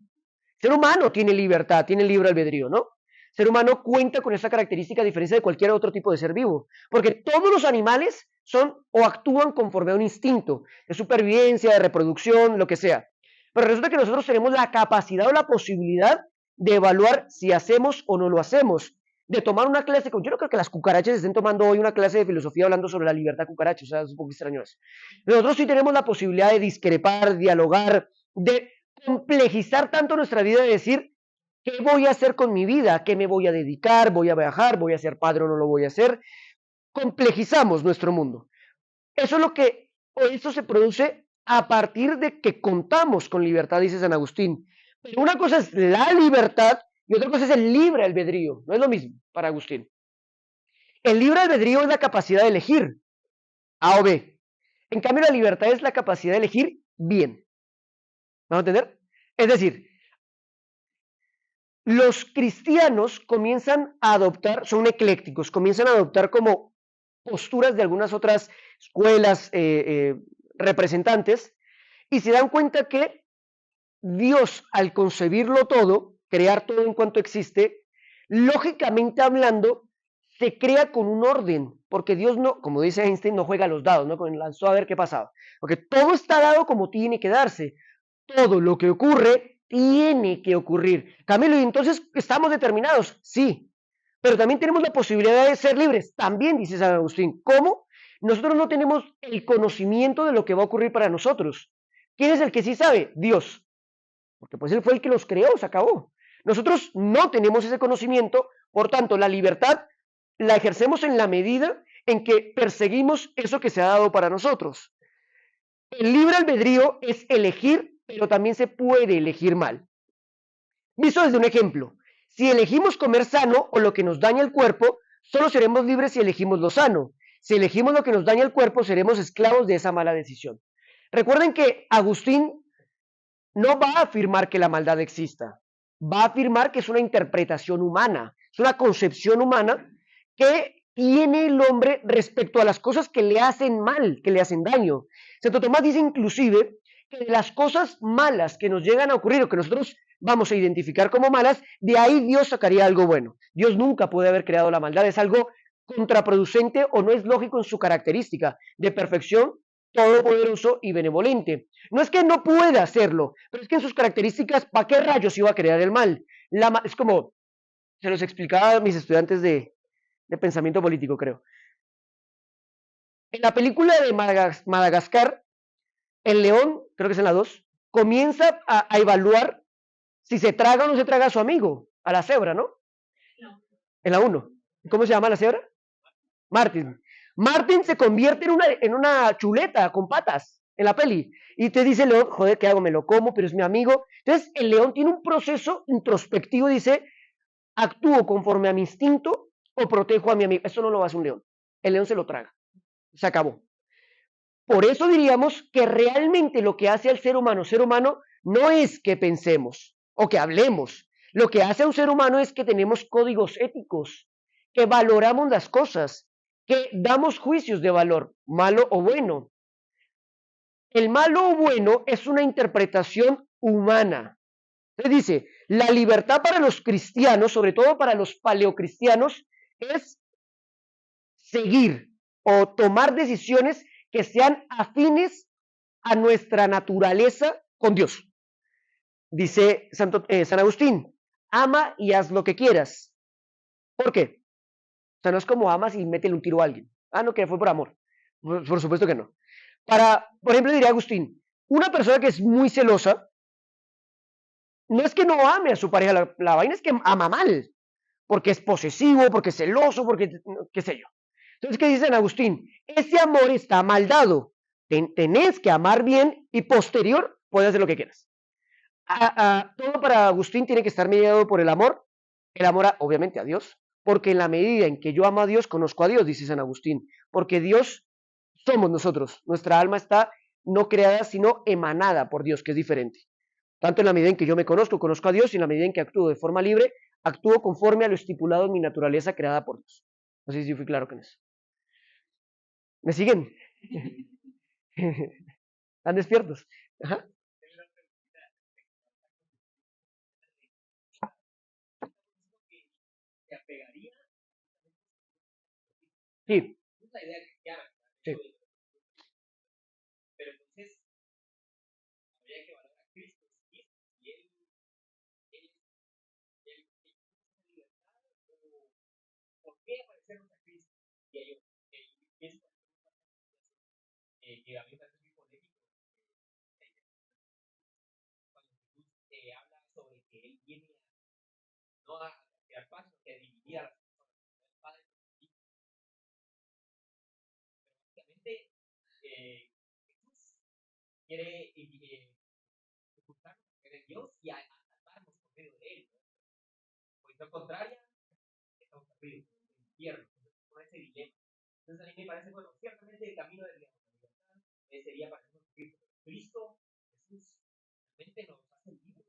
El ser humano tiene libertad, tiene libre albedrío, ¿no? El ser humano cuenta con esa característica a diferencia de cualquier otro tipo de ser vivo, porque todos los animales son o actúan conforme a un instinto de supervivencia, de reproducción, lo que sea. Pero resulta que nosotros tenemos la capacidad o la posibilidad de evaluar si hacemos o no lo hacemos, de tomar una clase, yo no creo que las cucarachas estén tomando hoy una clase de filosofía hablando sobre la libertad cucaracha, o sea, es un poco extraño eso. Nosotros sí tenemos la posibilidad de discrepar, dialogar, de complejizar tanto nuestra vida, de decir, ¿qué voy a hacer con mi vida? ¿A qué me voy a dedicar? ¿Voy a viajar? ¿Voy a ser padre o no lo voy a hacer? Complejizamos nuestro mundo. Eso se produce a partir de que contamos con libertad, dice San Agustín. Pero una cosa es la libertad y otra cosa es el libre albedrío. No es lo mismo para Agustín. El libre albedrío es la capacidad de elegir A o B. En cambio, la libertad es la capacidad de elegir bien. ¿Vamos a entender? Es decir, los cristianos comienzan a adoptar, son eclécticos, comienzan a adoptar como posturas de algunas otras escuelas representantes y se dan cuenta que Dios, al concebirlo todo, crear todo en cuanto existe, lógicamente hablando, se crea con un orden, porque Dios no, como dice Einstein, no juega a los dados, ¿no? Lanzó a ver qué pasaba, porque todo está dado como tiene que darse, todo lo que ocurre tiene que ocurrir. Camilo, ¿y entonces estamos determinados? Sí, pero también tenemos la posibilidad de ser libres, también dice San Agustín. ¿Cómo? Nosotros no tenemos el conocimiento de lo que va a ocurrir para nosotros. ¿Quién es el que sí sabe? Dios. Porque pues Él fue el que los creó, se acabó. Nosotros no tenemos ese conocimiento, por tanto, la libertad la ejercemos en la medida en que perseguimos eso que se ha dado para nosotros. El libre albedrío es elegir, pero también se puede elegir mal. Visto desde un ejemplo, si elegimos comer sano o lo que nos daña el cuerpo, solo seremos libres si elegimos lo sano. Si elegimos lo que nos daña el cuerpo, seremos esclavos de esa mala decisión. Recuerden que Agustín no va a afirmar que la maldad exista, va a afirmar que es una interpretación humana, es una concepción humana que tiene el hombre respecto a las cosas que le hacen mal, que le hacen daño. Santo Tomás dice inclusive que de las cosas malas que nos llegan a ocurrir o que nosotros vamos a identificar como malas, de ahí Dios sacaría algo bueno. Dios nunca puede haber creado la maldad, es algo contraproducente o no es lógico en su característica de perfección, todopoderoso y benevolente. No es que no pueda hacerlo, pero es que en sus características, ¿para qué rayos iba a crear el mal? Es como, se los explicaba a mis estudiantes de pensamiento político, creo. En la película de Madagascar, el león, creo que es en la 2, comienza a evaluar si se traga o no se traga a su amigo, a la cebra, ¿no? No. En la 1. ¿Cómo se llama la cebra? Martin. Martin se convierte en una chuleta con patas en la peli. Y te dice el león, joder, ¿qué hago? Me lo como, pero es mi amigo. Entonces, el león tiene un proceso introspectivo y dice, ¿actúo conforme a mi instinto o protejo a mi amigo? Eso no lo hace un león. El león se lo traga. Se acabó. Por eso diríamos que realmente lo que hace al ser humano no es que pensemos o que hablemos. Lo que hace a un ser humano es que tenemos códigos éticos, que valoramos las cosas, que damos juicios de valor, malo o bueno. El malo o bueno es una interpretación humana. Entonces dice, la libertad para los cristianos, sobre todo para los paleocristianos, es seguir o tomar decisiones que sean afines a nuestra naturaleza con Dios. Dice San Agustín, ama y haz lo que quieras. ¿Por qué? O sea, no es como amas y métele un tiro a alguien. Ah, no, que fue por amor. Por supuesto que no. Por ejemplo, diría Agustín, una persona que es muy celosa, no es que no ame a su pareja, la vaina es que ama mal, porque es posesivo, porque es celoso, porque qué sé yo. Entonces, ¿qué dice San Agustín? Ese amor está mal dado. Tenés que amar bien y posterior puedes hacer lo que quieras. Todo para Agustín tiene que estar mediado por el amor obviamente a Dios, porque en la medida en que yo amo a Dios, conozco a Dios, dice San Agustín, porque Dios somos nosotros, nuestra alma está no creada, sino emanada por Dios, que es diferente. Tanto en la medida en que yo me conozco, conozco a Dios, y en la medida en que actúo de forma libre, actúo conforme a lo estipulado en mi naturaleza creada por Dios. No sé si fui claro con eso. ¿Me siguen? ¿Están despiertos? Ajá. ¿Te apegaría? Sí. Es la idea cristiana. Sí. Pero entonces, habría que valorar a Cristo. Y él libertad, o por qué aparecernos a Cristo. Y ellos, pienso que a mí me parece muy polémico cuando Jesús habla sobre que él viene no a crear paz, sino que a dividir a las personas. El Padre básicamente Jesús quiere ocultarnos en Dios y a salvarnos por medio de él. Por lo contraria, estamos perdidos en el infierno, con ese dilema. Entonces a mí me parece, bueno, ciertamente el camino de la libertad sería para Cristo. Cristo, Jesús, realmente nos hace libres.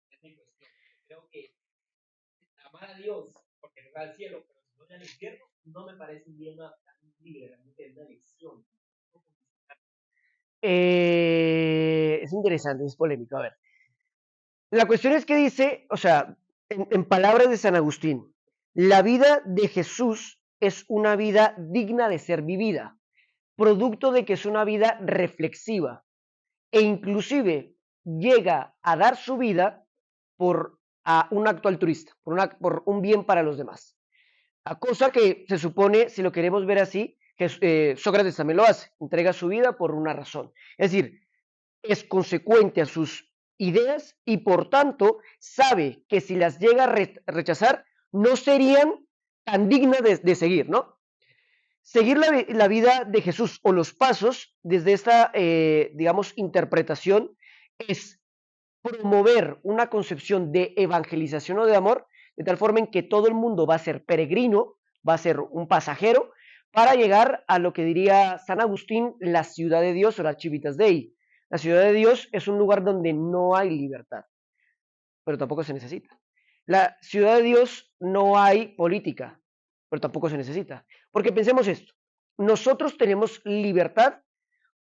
Esa es mi cuestión. Creo que amar a Dios porque nos va al cielo, pero si no ya al infierno, no me parece un dilema tan libre, realmente es una elección. Es interesante, es polémico. A ver, la cuestión es que dice, o sea, en palabras de San Agustín, la vida de Jesús es una vida digna de ser vivida, producto de que es una vida reflexiva e inclusive llega a dar su vida por un acto altruista, por un bien para los demás. A cosa que se supone, si lo queremos ver así, que Sócrates también lo hace, entrega su vida por una razón. Es decir, es consecuente a sus ideas y por tanto sabe que si las llega a rechazar no serían tan dignas de seguir, ¿no? Seguir la vida de Jesús o los pasos desde esta, digamos, interpretación es promover una concepción de evangelización o de amor de tal forma en que todo el mundo va a ser peregrino, va a ser un pasajero para llegar a lo que diría San Agustín, la ciudad de Dios o la Civitas Dei. La ciudad de Dios es un lugar donde no hay libertad, pero tampoco se necesita. La ciudad de Dios no hay política, pero tampoco se necesita. Porque pensemos esto, nosotros tenemos libertad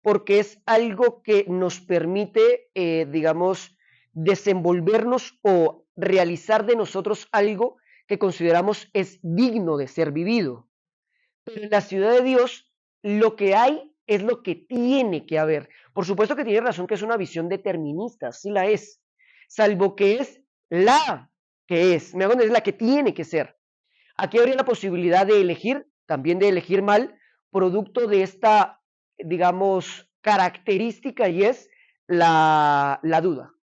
porque es algo que nos permite, digamos, desenvolvernos o realizar de nosotros algo que consideramos es digno de ser vivido. Pero en la ciudad de Dios lo que hay es lo que tiene que haber. Por supuesto que tiene razón que es una visión determinista, sí la es, salvo que es la que es, me hago entender, es la que tiene que ser. Aquí habría la posibilidad de elegir, también de elegir mal, producto de esta, digamos, característica y es la duda.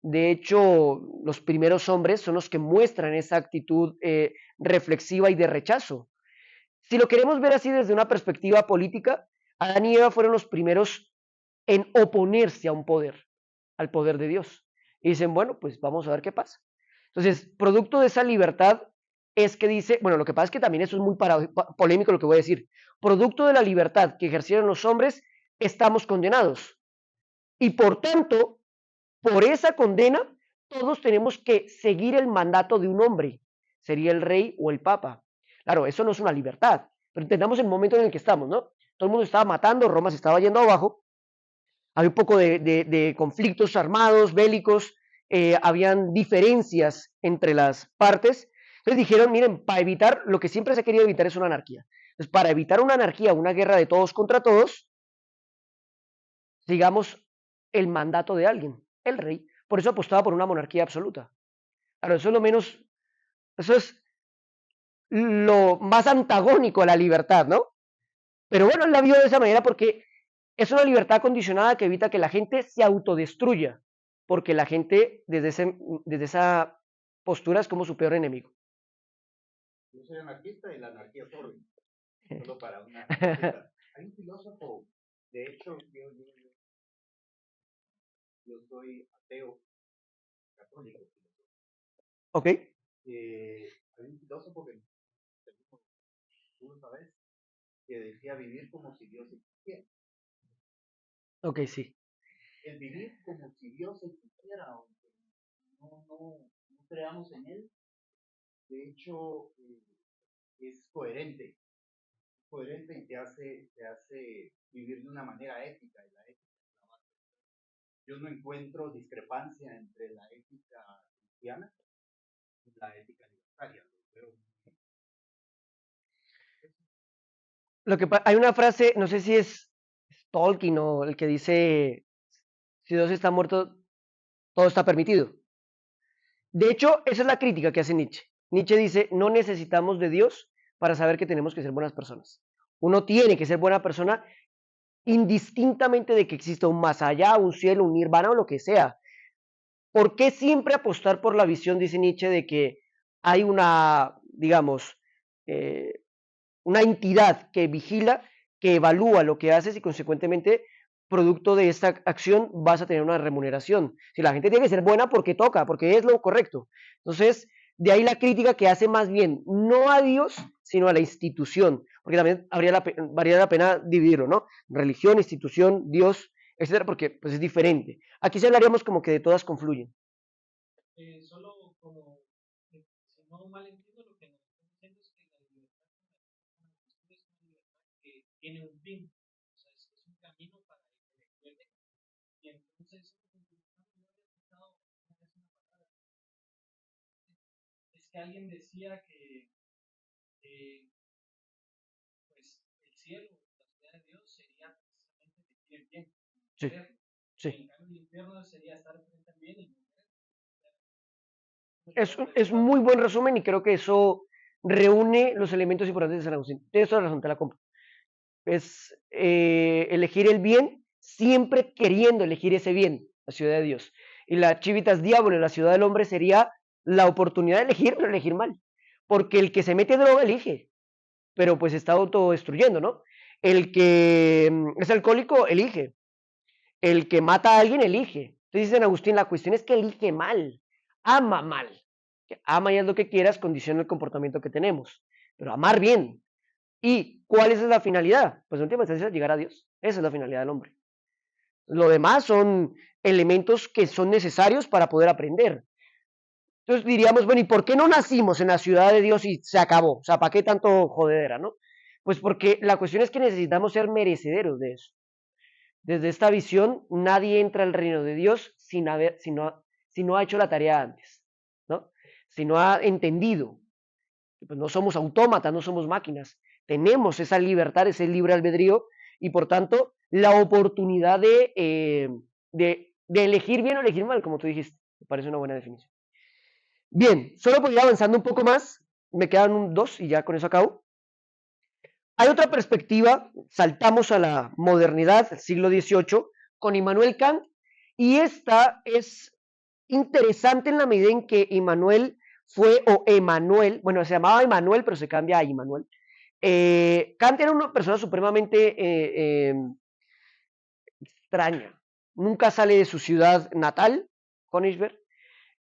De hecho, los primeros hombres son los que muestran esa actitud reflexiva y de rechazo. Si lo queremos ver así desde una perspectiva política, Adán y Eva fueron los primeros en oponerse a un poder, al poder de Dios. Y dicen, bueno, pues vamos a ver qué pasa. Entonces, producto de esa libertad es que dice, bueno, lo que pasa es que también eso es muy polémico lo que voy a decir. Producto de la libertad que ejercieron los hombres, estamos condenados. Y por tanto, por esa condena, todos tenemos que seguir el mandato de un hombre, sería el rey o el papa. Claro, eso no es una libertad, pero entendamos el momento en el que estamos, ¿no? Todo el mundo estaba matando, Roma se estaba yendo abajo, había un poco de conflictos armados, bélicos, habían diferencias entre las partes. Entonces dijeron, miren, para evitar, lo que siempre se ha querido evitar es una anarquía. Entonces, para evitar una anarquía, una guerra de todos contra todos, sigamos el mandato de alguien, el rey. Por eso apostaba por una monarquía absoluta. Claro, eso es lo menos, eso es lo más antagónico a la libertad, ¿no? Pero bueno, él la vio de esa manera porque es una libertad condicionada que evita que la gente se autodestruya, porque la gente desde esa postura es como su peor enemigo. Yo soy anarquista y la anarquía es orden, solo para una cosita. Hay un filósofo, de hecho, yo soy ateo católico. ¿Ok? Hay un filósofo que, tú lo sabes, que decía vivir como si Dios existiera. Ok, sí. El vivir como si Dios existiera, aunque no creamos en Él, de hecho, es coherente y te hace vivir de una manera ética. Y la ética es la base. Yo no encuentro discrepancia entre la ética cristiana y la ética libertaria. Hay una frase, no sé si es Tolkien o el que dice, si Dios está muerto, todo está permitido. De hecho, esa es la crítica que hace Nietzsche. Nietzsche dice, no necesitamos de Dios para saber que tenemos que ser buenas personas. Uno tiene que ser buena persona indistintamente de que exista un más allá, un cielo, un nirvana o lo que sea. ¿Por qué siempre apostar por la visión, dice Nietzsche, de que hay una, digamos, una entidad que vigila, que evalúa lo que haces y consecuentemente, producto de esta acción, vas a tener una remuneración? Si la gente tiene que ser buena porque toca, porque es lo correcto. Entonces, de ahí la crítica que hace más bien, no a Dios, sino a la institución, porque también valía la pena dividirlo, ¿no? Religión, institución, Dios, etcétera, porque pues es diferente. Aquí sí hablaríamos como que de todas confluyen. Solo como, si no mal entiendo, lo que nos están diciendo es que la libertad es una libertad que tiene un fin, o sea, es un camino para el que y entonces, no había escuchado una vez una palabra, es que alguien decía que pues el cielo, la ciudad de Dios, sería precisamente vivir el bien, Sí, sí. en cambio el infierno sería estar frente al bien y Es muy buen resumen y creo que eso reúne los elementos importantes de San Agustín. Tienes toda la razón, te la compro. Es elegir el bien, siempre queriendo elegir ese bien, la ciudad de Dios. Y la Civitas Diabolo, la ciudad del hombre, sería la oportunidad de elegir, pero elegir mal. Porque el que se mete droga elige, pero pues está autodestruyendo, ¿no? El que es alcohólico elige. El que mata a alguien elige. Entonces dice Agustín, la cuestión es que elige mal, ama mal. Ama y haz lo que quieras, condiciona el comportamiento que tenemos. Pero amar bien. ¿Y cuál es la finalidad? Pues en última instancia llegar a Dios. Esa es la finalidad del hombre. Lo demás son elementos que son necesarios para poder aprender. Entonces diríamos, bueno, ¿y por qué no nacimos en la ciudad de Dios y se acabó? O sea, ¿para qué tanto jodedera, no? Pues porque la cuestión es que necesitamos ser merecederos de eso. Desde esta visión, nadie entra al reino de Dios si no ha hecho la tarea antes, ¿no? Si no ha entendido. Pues no somos autómatas, no somos máquinas. Tenemos esa libertad, ese libre albedrío y por tanto la oportunidad de elegir bien o elegir mal, como tú dijiste. Me parece una buena definición. Bien, solo por ir avanzando un poco más, me quedan dos y ya con eso acabo. Hay otra perspectiva, saltamos a la modernidad, el siglo XVIII, con Immanuel Kant, y esta es interesante en la medida en que Immanuel o Emanuel, bueno, se llamaba Immanuel, pero se cambia a Immanuel. Kant era una persona supremamente extraña, nunca sale de su ciudad natal, Königsberg,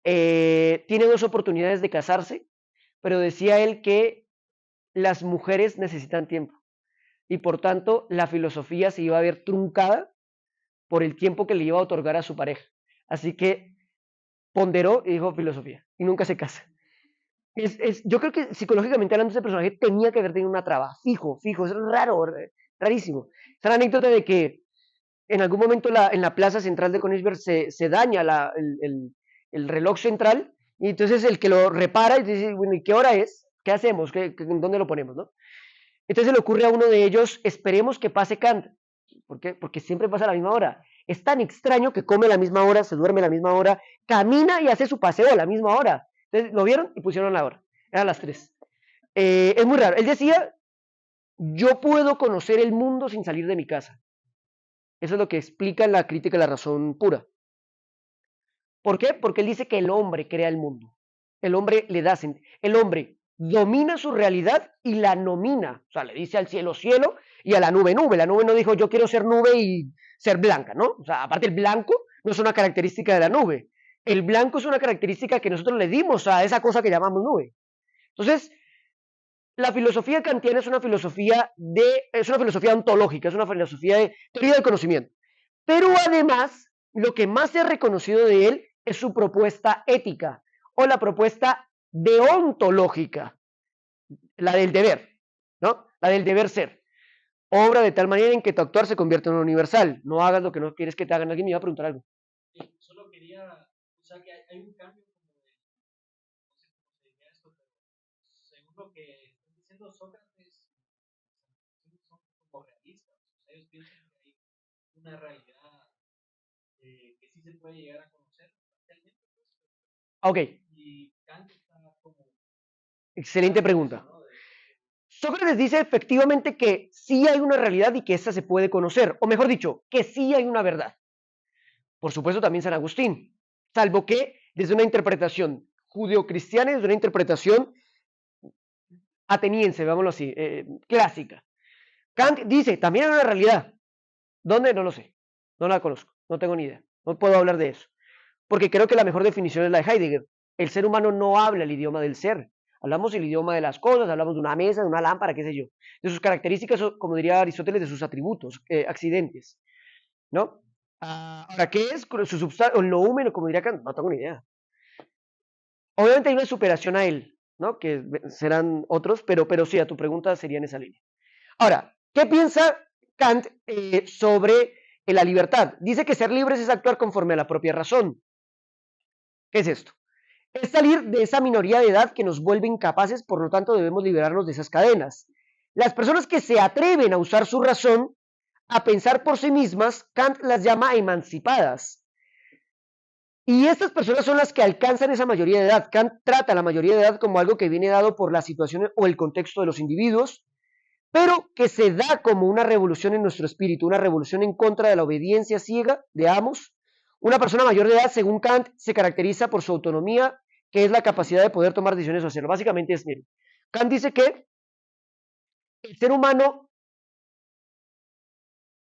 tiene dos oportunidades de casarse, pero decía él que las mujeres necesitan tiempo y por tanto la filosofía se iba a ver truncada por el tiempo que le iba a otorgar a su pareja. Así que ponderó y dijo filosofía y nunca se casa. Yo creo que psicológicamente hablando, ese personaje tenía que haber tenido una traba, fijo, es raro, rarísimo. Es la anécdota de que en algún momento en la plaza central de Königsberg se daña el reloj central y entonces el que lo repara y dice, bueno, ¿y qué hora es? ¿Qué hacemos? ¿Dónde lo ponemos? ¿No? Entonces le ocurre a uno de ellos, esperemos que pase Kant. ¿Por qué? Porque siempre pasa a la misma hora. Es tan extraño que come a la misma hora, se duerme a la misma hora, camina y hace su paseo a la misma hora. Entonces lo vieron y pusieron la hora. Eran las 3. Es muy raro. Él decía, yo puedo conocer el mundo sin salir de mi casa. Eso es lo que explica la crítica de la razón pura. ¿Por qué? Porque él dice que el hombre crea el mundo. El hombre le da sentido. El hombre domina su realidad y la nomina. O sea, le dice al cielo, cielo, y a la nube, nube. La nube no dijo, yo quiero ser nube y ser blanca, ¿no? O sea, aparte el blanco no es una característica de la nube. El blanco es una característica que nosotros le dimos a esa cosa que llamamos nube. Entonces, la filosofía kantiana es una filosofía ontológica, es una filosofía de teoría del conocimiento. Pero además, lo que más se ha reconocido de él es su propuesta ética o la propuesta deontológica, la del deber, ¿no? La del deber ser. Obra de tal manera en que tu actuar se convierte en universal. No hagas lo que no quieres que te hagan. Alguien me iba a preguntar algo. Sí, solo quería, o sea, que hay un cambio como de, no sé cómo se diría esto, pero según lo que están diciendo Sócrates, son como realistas. O sea, ellos piensan que hay una realidad que sí se puede llegar a conocer parcialmente, pues, Ok, y Kant está como excelente pregunta. ¿no? Sócrates dice efectivamente que sí hay una realidad y que esta se puede conocer, o mejor dicho, que sí hay una verdad. Por supuesto también San Agustín, salvo que desde una interpretación judeocristiana y desde una interpretación ateniense, veámoslo así, clásica. Kant dice, también hay una realidad. ¿Dónde? No lo sé, no la conozco, no tengo ni idea, no puedo hablar de eso, porque creo que la mejor definición es la de Heidegger. El ser humano no habla el idioma del ser, hablamos el idioma de las cosas, hablamos de una mesa, de una lámpara, qué sé yo, de sus características, como diría Aristóteles, de sus atributos, accidentes, ¿no? Ahora, ¿qué es su substancia, o lo húmeno, como diría Kant? No tengo ni idea. Obviamente hay una superación a él, ¿no? Que serán otros, pero sí, a tu pregunta sería en esa línea. Ahora, ¿qué piensa Kant sobre la libertad? Dice que ser libres es actuar conforme a la propia razón. ¿Qué es esto? Es salir de esa minoría de edad que nos vuelve incapaces, por lo tanto debemos liberarnos de esas cadenas. Las personas que se atreven a usar su razón, a pensar por sí mismas, Kant las llama emancipadas. Y estas personas son las que alcanzan esa mayoría de edad. Kant trata la mayoría de edad como algo que viene dado por las situaciones o el contexto de los individuos, pero que se da como una revolución en nuestro espíritu, una revolución en contra de la obediencia ciega de amos. Una persona mayor de edad, según Kant, se caracteriza por su autonomía, que es la capacidad de poder tomar decisiones o hacerlo. Básicamente es, miren, Kant dice que el ser humano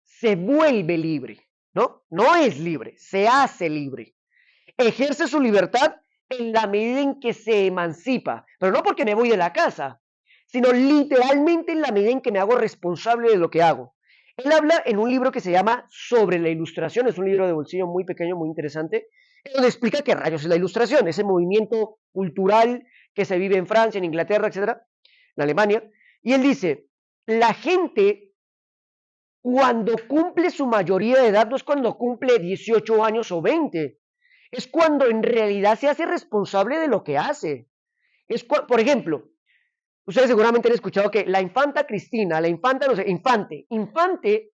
se vuelve libre, ¿no? No es libre, se hace libre. Ejerce su libertad en la medida en que se emancipa, pero no porque me voy de la casa, sino literalmente en la medida en que me hago responsable de lo que hago. Él habla en un libro que se llama Sobre la Ilustración, es un libro de bolsillo muy pequeño, muy interesante, donde explica qué rayos es la Ilustración, ese movimiento cultural que se vive en Francia, en Inglaterra, etcétera, en Alemania, y él dice, la gente cuando cumple su mayoría de edad no es cuando cumple 18 años o 20, es cuando en realidad se hace responsable de lo que hace. Por ejemplo, ustedes seguramente han escuchado que la infanta Cristina, la infanta, no sé, infante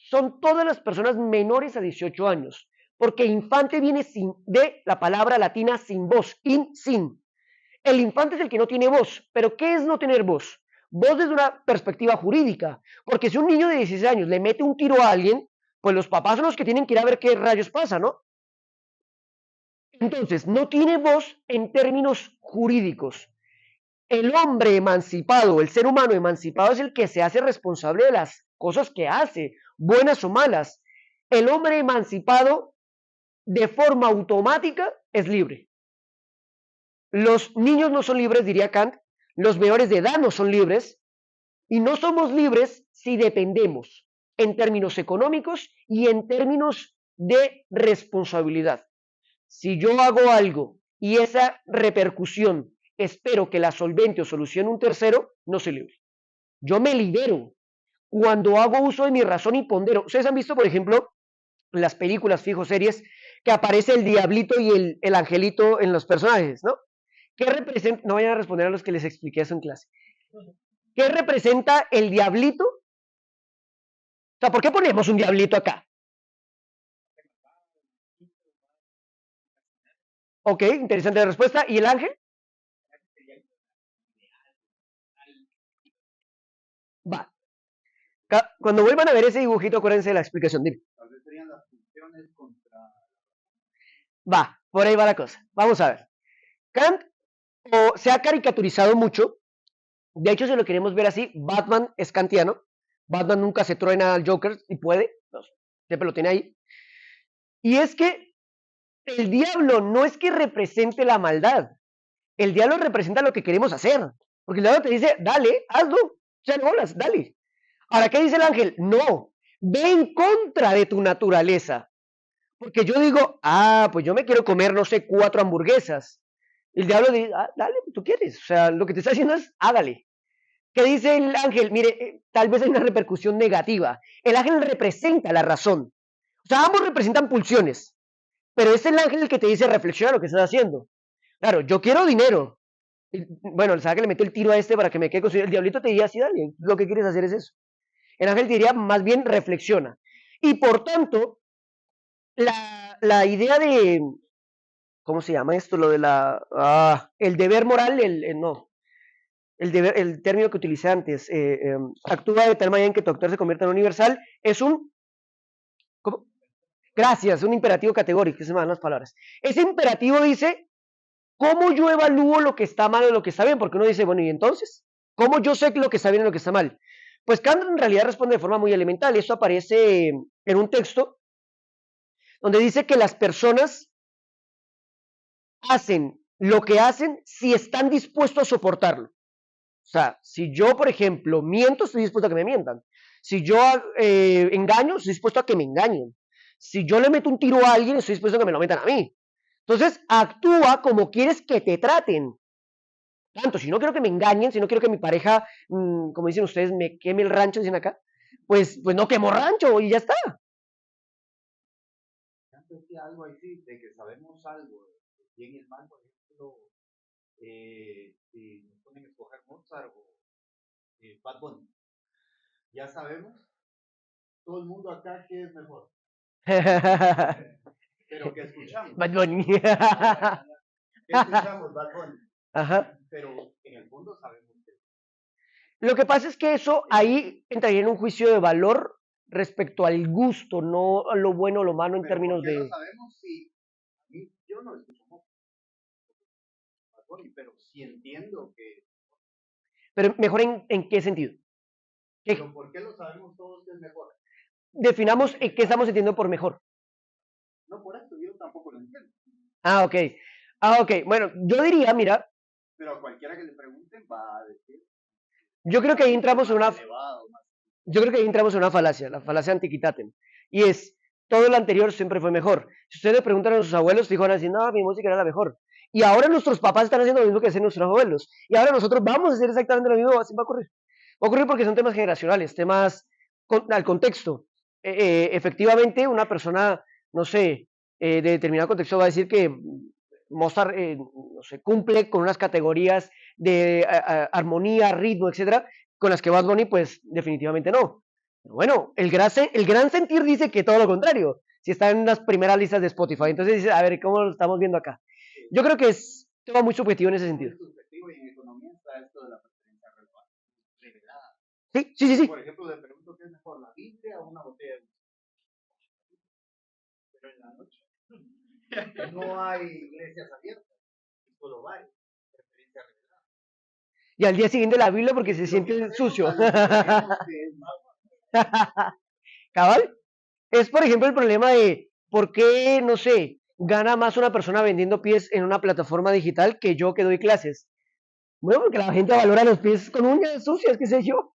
son todas las personas menores a 18 años, porque infante viene de la palabra latina sin voz, sin. El infante es el que no tiene voz, pero ¿qué es no tener voz? Voz desde una perspectiva jurídica, porque si un niño de 16 años le mete un tiro a alguien, pues los papás son los que tienen que ir a ver qué rayos pasa, ¿no? Entonces, no tiene voz en términos jurídicos. El hombre emancipado, el ser humano emancipado es el que se hace responsable de las cosas que hace, buenas o malas. El hombre emancipado de forma automática es libre. Los niños no son libres, diría Kant, los menores de edad no son libres, y no somos libres si dependemos en términos económicos y en términos de responsabilidad. Si yo hago algo y esa repercusión espero que la solvente o solucione un tercero, no soy libre. Yo me libero cuando hago uso de mi razón y pondero. Ustedes han visto, por ejemplo, en las películas, fijo, series, que aparece el diablito y el angelito en los personajes, ¿no? ¿Qué representa? No vayan a responder a los que les expliqué eso en clase. ¿Qué representa el diablito? O sea, ¿por qué ponemos un diablito acá? Ok, interesante la respuesta. ¿Y el ángel? Va. Cuando vuelvan a ver ese dibujito, acuérdense de la explicación. Dime. Tal vez serían las funciones contra. Va, por ahí va la cosa. Vamos a ver. Kant se ha caricaturizado mucho. De hecho, si lo queremos ver así, Batman es kantiano. Batman nunca se truena al Joker y puede. Pues, siempre lo tiene ahí. Y es que el diablo no es que represente la maldad. El diablo representa lo que queremos hacer. Porque el diablo te dice, dale, hazlo. Sean bolas, dale. Ahora, ¿qué dice el ángel? No, ve en contra de tu naturaleza. Porque yo digo, pues yo me quiero comer, no sé, 4 hamburguesas. Y el diablo dice, dale, tú quieres. O sea, lo que te está haciendo es, hágale. ¿Qué dice el ángel? Mire, tal vez hay una repercusión negativa. El ángel representa la razón. O sea, ambos representan pulsiones. Pero es el ángel el que te dice, reflexiona lo que estás haciendo. Claro, yo quiero dinero. Y, bueno, ¿sabes que le meto el tiro a este para que me quede con su... El diablito te diría, sí, dale, lo que quieres hacer es eso. El ángel te diría, más bien, reflexiona. Y por tanto, la idea de... ¿Cómo se llama esto? Lo de la... el deber moral, no. El término que utilicé antes, actúa de tal manera en que tu actor se convierta en universal, es un... ¿Cómo? Gracias, un imperativo categórico, que se me dan las palabras. Ese imperativo dice, ¿cómo yo evalúo lo que está mal o lo que está bien? Porque uno dice, bueno, ¿y entonces? ¿Cómo yo sé lo que está bien y lo que está mal? Pues Kant en realidad responde de forma muy elemental, y esto aparece en un texto donde dice que las personas hacen lo que hacen si están dispuestos a soportarlo. O sea, si yo, por ejemplo, miento, estoy dispuesto a que me mientan. Si yo engaño, estoy dispuesto a que me engañen. Si yo le meto un tiro a alguien, estoy dispuesto a que me lo metan a mí. Entonces, actúa como quieres que te traten. Tanto, si no quiero que me engañen, si no quiero que mi pareja, como dicen ustedes, me queme el rancho, dicen acá, pues no quemo rancho y ya está. Antes que algo así, de que sabemos algo, el bien y el mal, por ejemplo, si nos ponen a escoger Mozart o Bad Bunny, ya sabemos, todo el mundo acá que es mejor. Pero que escuchamos. Bad Bunny. ¿Qué escuchamos, Bad Bunny? Ajá. Pero en el fondo sabemos que. Lo que pasa es que eso ahí entraría en un juicio de valor respecto al gusto, no a lo bueno o lo malo en Pero términos ¿por qué de... no sabemos si yo no escucho Bad Bunny, pero sí entiendo que. Pero mejor en qué sentido. Pero ¿por qué lo sabemos todos que es mejor? Definamos qué estamos entendiendo por mejor. No, por eso yo tampoco lo entiendo. Ok. Ok. Bueno, yo diría, mira, Pero a cualquiera que le pregunten va a decir. yo creo que ahí entramos en una... Elevado, más. Yo creo que ahí entramos en una falacia, la falacia antiquitatem. Y es, todo lo anterior siempre fue mejor. Si ustedes le preguntan a sus abuelos, fijo, van a decir, no, mi música era la mejor. Y ahora nuestros papás están haciendo lo mismo que hacen nuestros abuelos. Y ahora nosotros vamos a hacer exactamente lo mismo, así va a ocurrir. Va a ocurrir porque son temas generacionales, temas al contexto. Efectivamente, una persona, no sé, de determinado contexto va a decir que Mozart, no sé, cumple con unas categorías de armonía, ritmo, etcétera, con las que Bad Bunny, pues definitivamente no. Pero bueno, el gran sentir dice que todo lo contrario, si está en las primeras listas de Spotify. Entonces dice, a ver, ¿cómo lo estamos viendo acá? Yo creo que es tema muy subjetivo en ese sentido. Es subjetivo y en economía está esto de la preferencia revelada. Sí. Por ejemplo, le pregunto qué es mejor, la Biblia o una botella de whisky. Pero en la noche no hay iglesias abiertas, solo bares, preferencia revelada. Y al día siguiente la Biblia porque se siente sucio. ¿Cabal? Es, por ejemplo, el problema de por qué, no sé, gana más una persona vendiendo pies en una plataforma digital que yo que doy clases. Bueno, porque la gente valora los pies con uñas sucias, qué sé yo.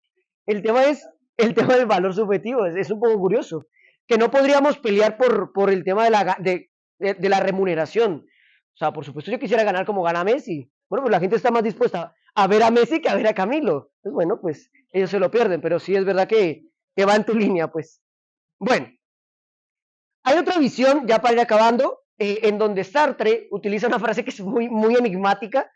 El tema es el tema del valor subjetivo, es un poco curioso. Que no podríamos pelear por el tema de la remuneración. O sea, por supuesto yo quisiera ganar como gana Messi. Bueno, pues la gente está más dispuesta a ver a Messi que a ver a Camilo. Pues bueno, pues ellos se lo pierden, pero sí es verdad que va en tu línea, pues. Bueno, hay otra visión, ya para ir acabando, en donde Sartre utiliza una frase que es muy enigmática,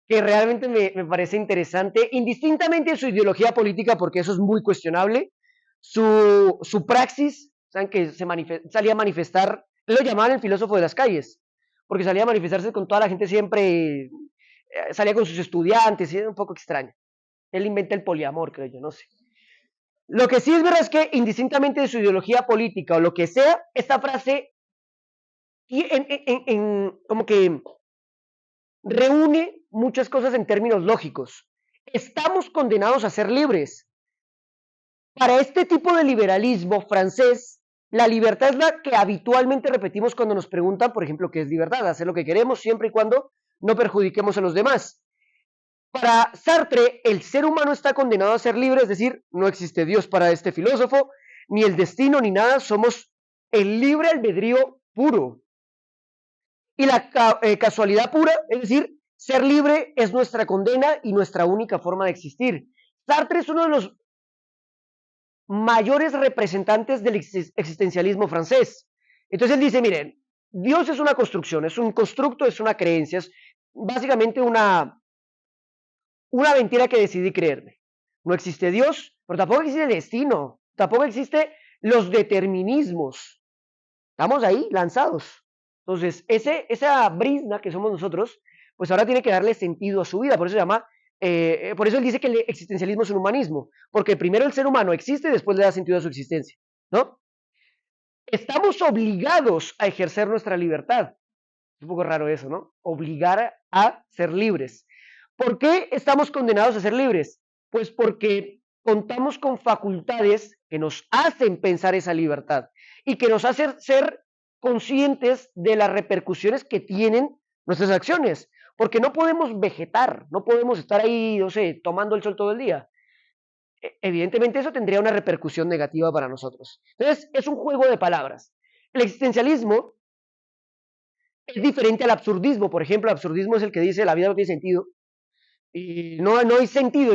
que realmente me parece interesante, indistintamente de su ideología política, porque eso es muy cuestionable, su praxis, saben que salía a manifestar, él lo llamaban el filósofo de las calles, porque salía a manifestarse con toda la gente siempre, salía con sus estudiantes, y era un poco extraño. Él inventa el poliamor, creo yo, no sé. Lo que sí es verdad es que, indistintamente de su ideología política o lo que sea, esta frase como que reúne muchas cosas en términos lógicos. Estamos condenados a ser libres. Para este tipo de liberalismo francés, la libertad es la que habitualmente repetimos cuando nos preguntan, por ejemplo, qué es libertad, hacer lo que queremos siempre y cuando no perjudiquemos a los demás. Para Sartre, el ser humano está condenado a ser libre, es decir, no existe Dios para este filósofo, ni el destino ni nada, somos el libre albedrío puro. Y la casualidad pura, es decir, ser libre es nuestra condena y nuestra única forma de existir. Sartre es uno de los mayores representantes del existencialismo francés. Entonces él dice, miren, Dios es una construcción, es un constructo, es una creencia, es básicamente una mentira que decidí creerme. No existe Dios, pero tampoco existe el destino, tampoco existe los determinismos. Estamos ahí lanzados. Entonces, esa brizna que somos nosotros, pues ahora tiene que darle sentido a su vida. Por eso se llama, por eso él dice que el existencialismo es un humanismo, porque primero el ser humano existe y después le da sentido a su existencia, ¿no? Estamos obligados a ejercer nuestra libertad. Es un poco raro eso, ¿no? Obligar a ser libres. ¿Por qué estamos condenados a ser libres? Pues porque contamos con facultades que nos hacen pensar esa libertad y que nos hacen ser conscientes de las repercusiones que tienen nuestras acciones. Porque no podemos vegetar, no podemos estar ahí, no sé, tomando el sol todo el día. Evidentemente eso tendría una repercusión negativa para nosotros. Entonces, es un juego de palabras. El existencialismo es diferente al absurdismo. Por ejemplo, el absurdismo es el que dice la vida no tiene sentido. Y no hay sentido,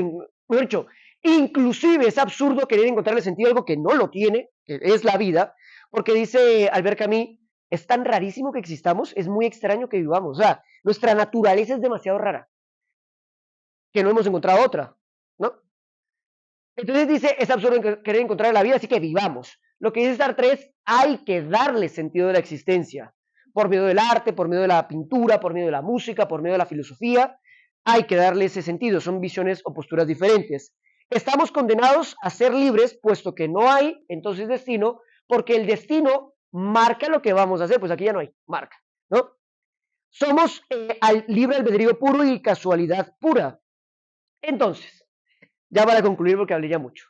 mejor dicho, inclusive es absurdo querer encontrarle sentido a algo que no lo tiene, que es la vida, porque dice Albert Camus, es tan rarísimo que existamos, es muy extraño que vivamos, o sea, nuestra naturaleza es demasiado rara, que no hemos encontrado otra, ¿no? Entonces dice, es absurdo querer encontrar la vida, así que vivamos. Lo que dice Sartre es, hay que darle sentido de la existencia, por medio del arte, por medio de la pintura, por medio de la música, por medio de la filosofía, hay que darle ese sentido, son visiones o posturas diferentes. Estamos condenados a ser libres, puesto que no hay entonces destino, porque el destino marca lo que vamos a hacer, pues aquí ya no hay, marca, ¿no? Somos al libre albedrío puro y casualidad pura. Entonces, ya para concluir, porque hablé ya mucho.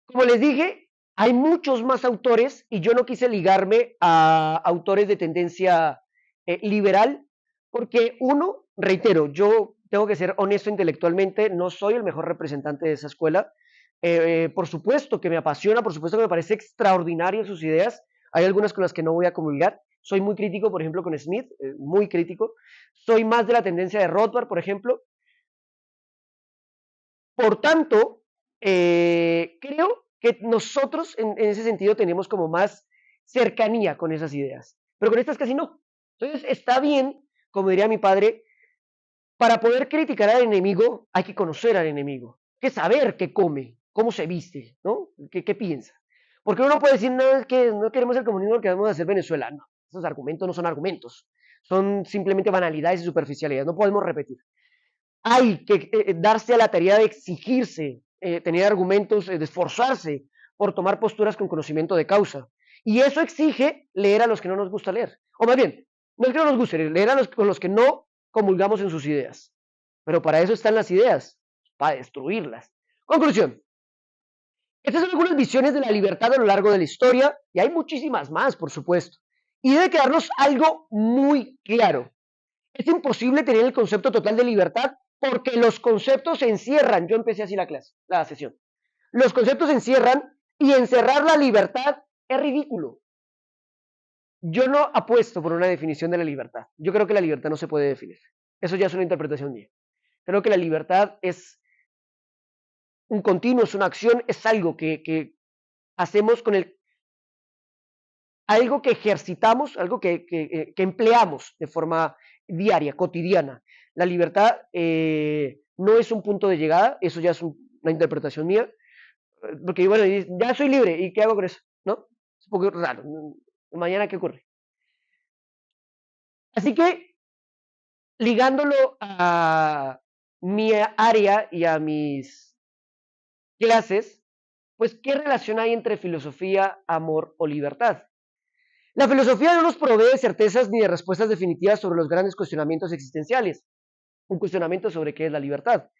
Como les dije, hay muchos más autores y yo no quise ligarme a autores de tendencia liberal, porque uno, reitero, yo tengo que ser honesto intelectualmente, no soy el mejor representante de esa escuela. Por supuesto que me apasiona, por supuesto que me parece extraordinario sus ideas. Hay algunas con las que no voy a comulgar. Soy muy crítico, por ejemplo, con Smith, muy crítico. Soy más de la tendencia de Rothbard, por ejemplo. Por tanto, creo que nosotros en ese sentido tenemos como más cercanía con esas ideas, pero con estas casi no. Entonces está bien, como diría mi padre, para poder criticar al enemigo hay que conocer al enemigo, hay que saber qué come, cómo se viste, ¿no? ¿Qué piensa? Porque uno puede decir, no, es que no queremos el comunismo, queremos hacer Venezuela. No, esos argumentos no son argumentos, son simplemente banalidades y superficialidades, no podemos repetir. Hay que darse a la tarea de exigirse, tener argumentos, de esforzarse por tomar posturas con conocimiento de causa. Y eso exige leer a los que no nos gusta leer. O más bien, no es que no nos guste leer a con los que no comulgamos en sus ideas. Pero para eso están las ideas, para destruirlas. Conclusión. Estas son algunas visiones de la libertad a lo largo de la historia, y hay muchísimas más, por supuesto. Y debe quedarnos algo muy claro. Es imposible tener el concepto total de libertad porque los conceptos se encierran. Yo empecé así la sesión. Los conceptos se encierran y encerrar la libertad es ridículo. Yo no apuesto por una definición de la libertad. Yo creo que la libertad no se puede definir. Eso ya es una interpretación mía. Creo que la libertad es un continuo, es una acción, es algo que hacemos con algo que ejercitamos, algo que empleamos de forma diaria, cotidiana. La libertad no es un punto de llegada, eso ya es una interpretación mía, porque bueno, ya soy libre, ¿y qué hago con eso? ¿No? Es un poco raro. Mañana, ¿qué ocurre? Así que, ligándolo a mi área y a mis clases, pues, ¿qué relación hay entre filosofía, amor o libertad? La filosofía no nos provee de certezas ni de respuestas definitivas sobre los grandes cuestionamientos existenciales, un cuestionamiento sobre qué es la libertad,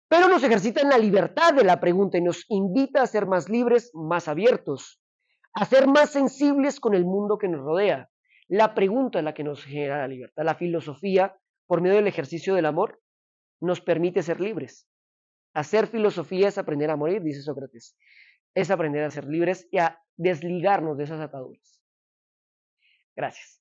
pero nos ejercita en la libertad de la pregunta y nos invita a ser más libres, más abiertos, a ser más sensibles con el mundo que nos rodea. La pregunta es la que nos genera la libertad. La filosofía, por medio del ejercicio del amor, nos permite ser libres. Hacer filosofía es aprender a morir, dice Sócrates. Es aprender a ser libres y a desligarnos de esas ataduras. Gracias.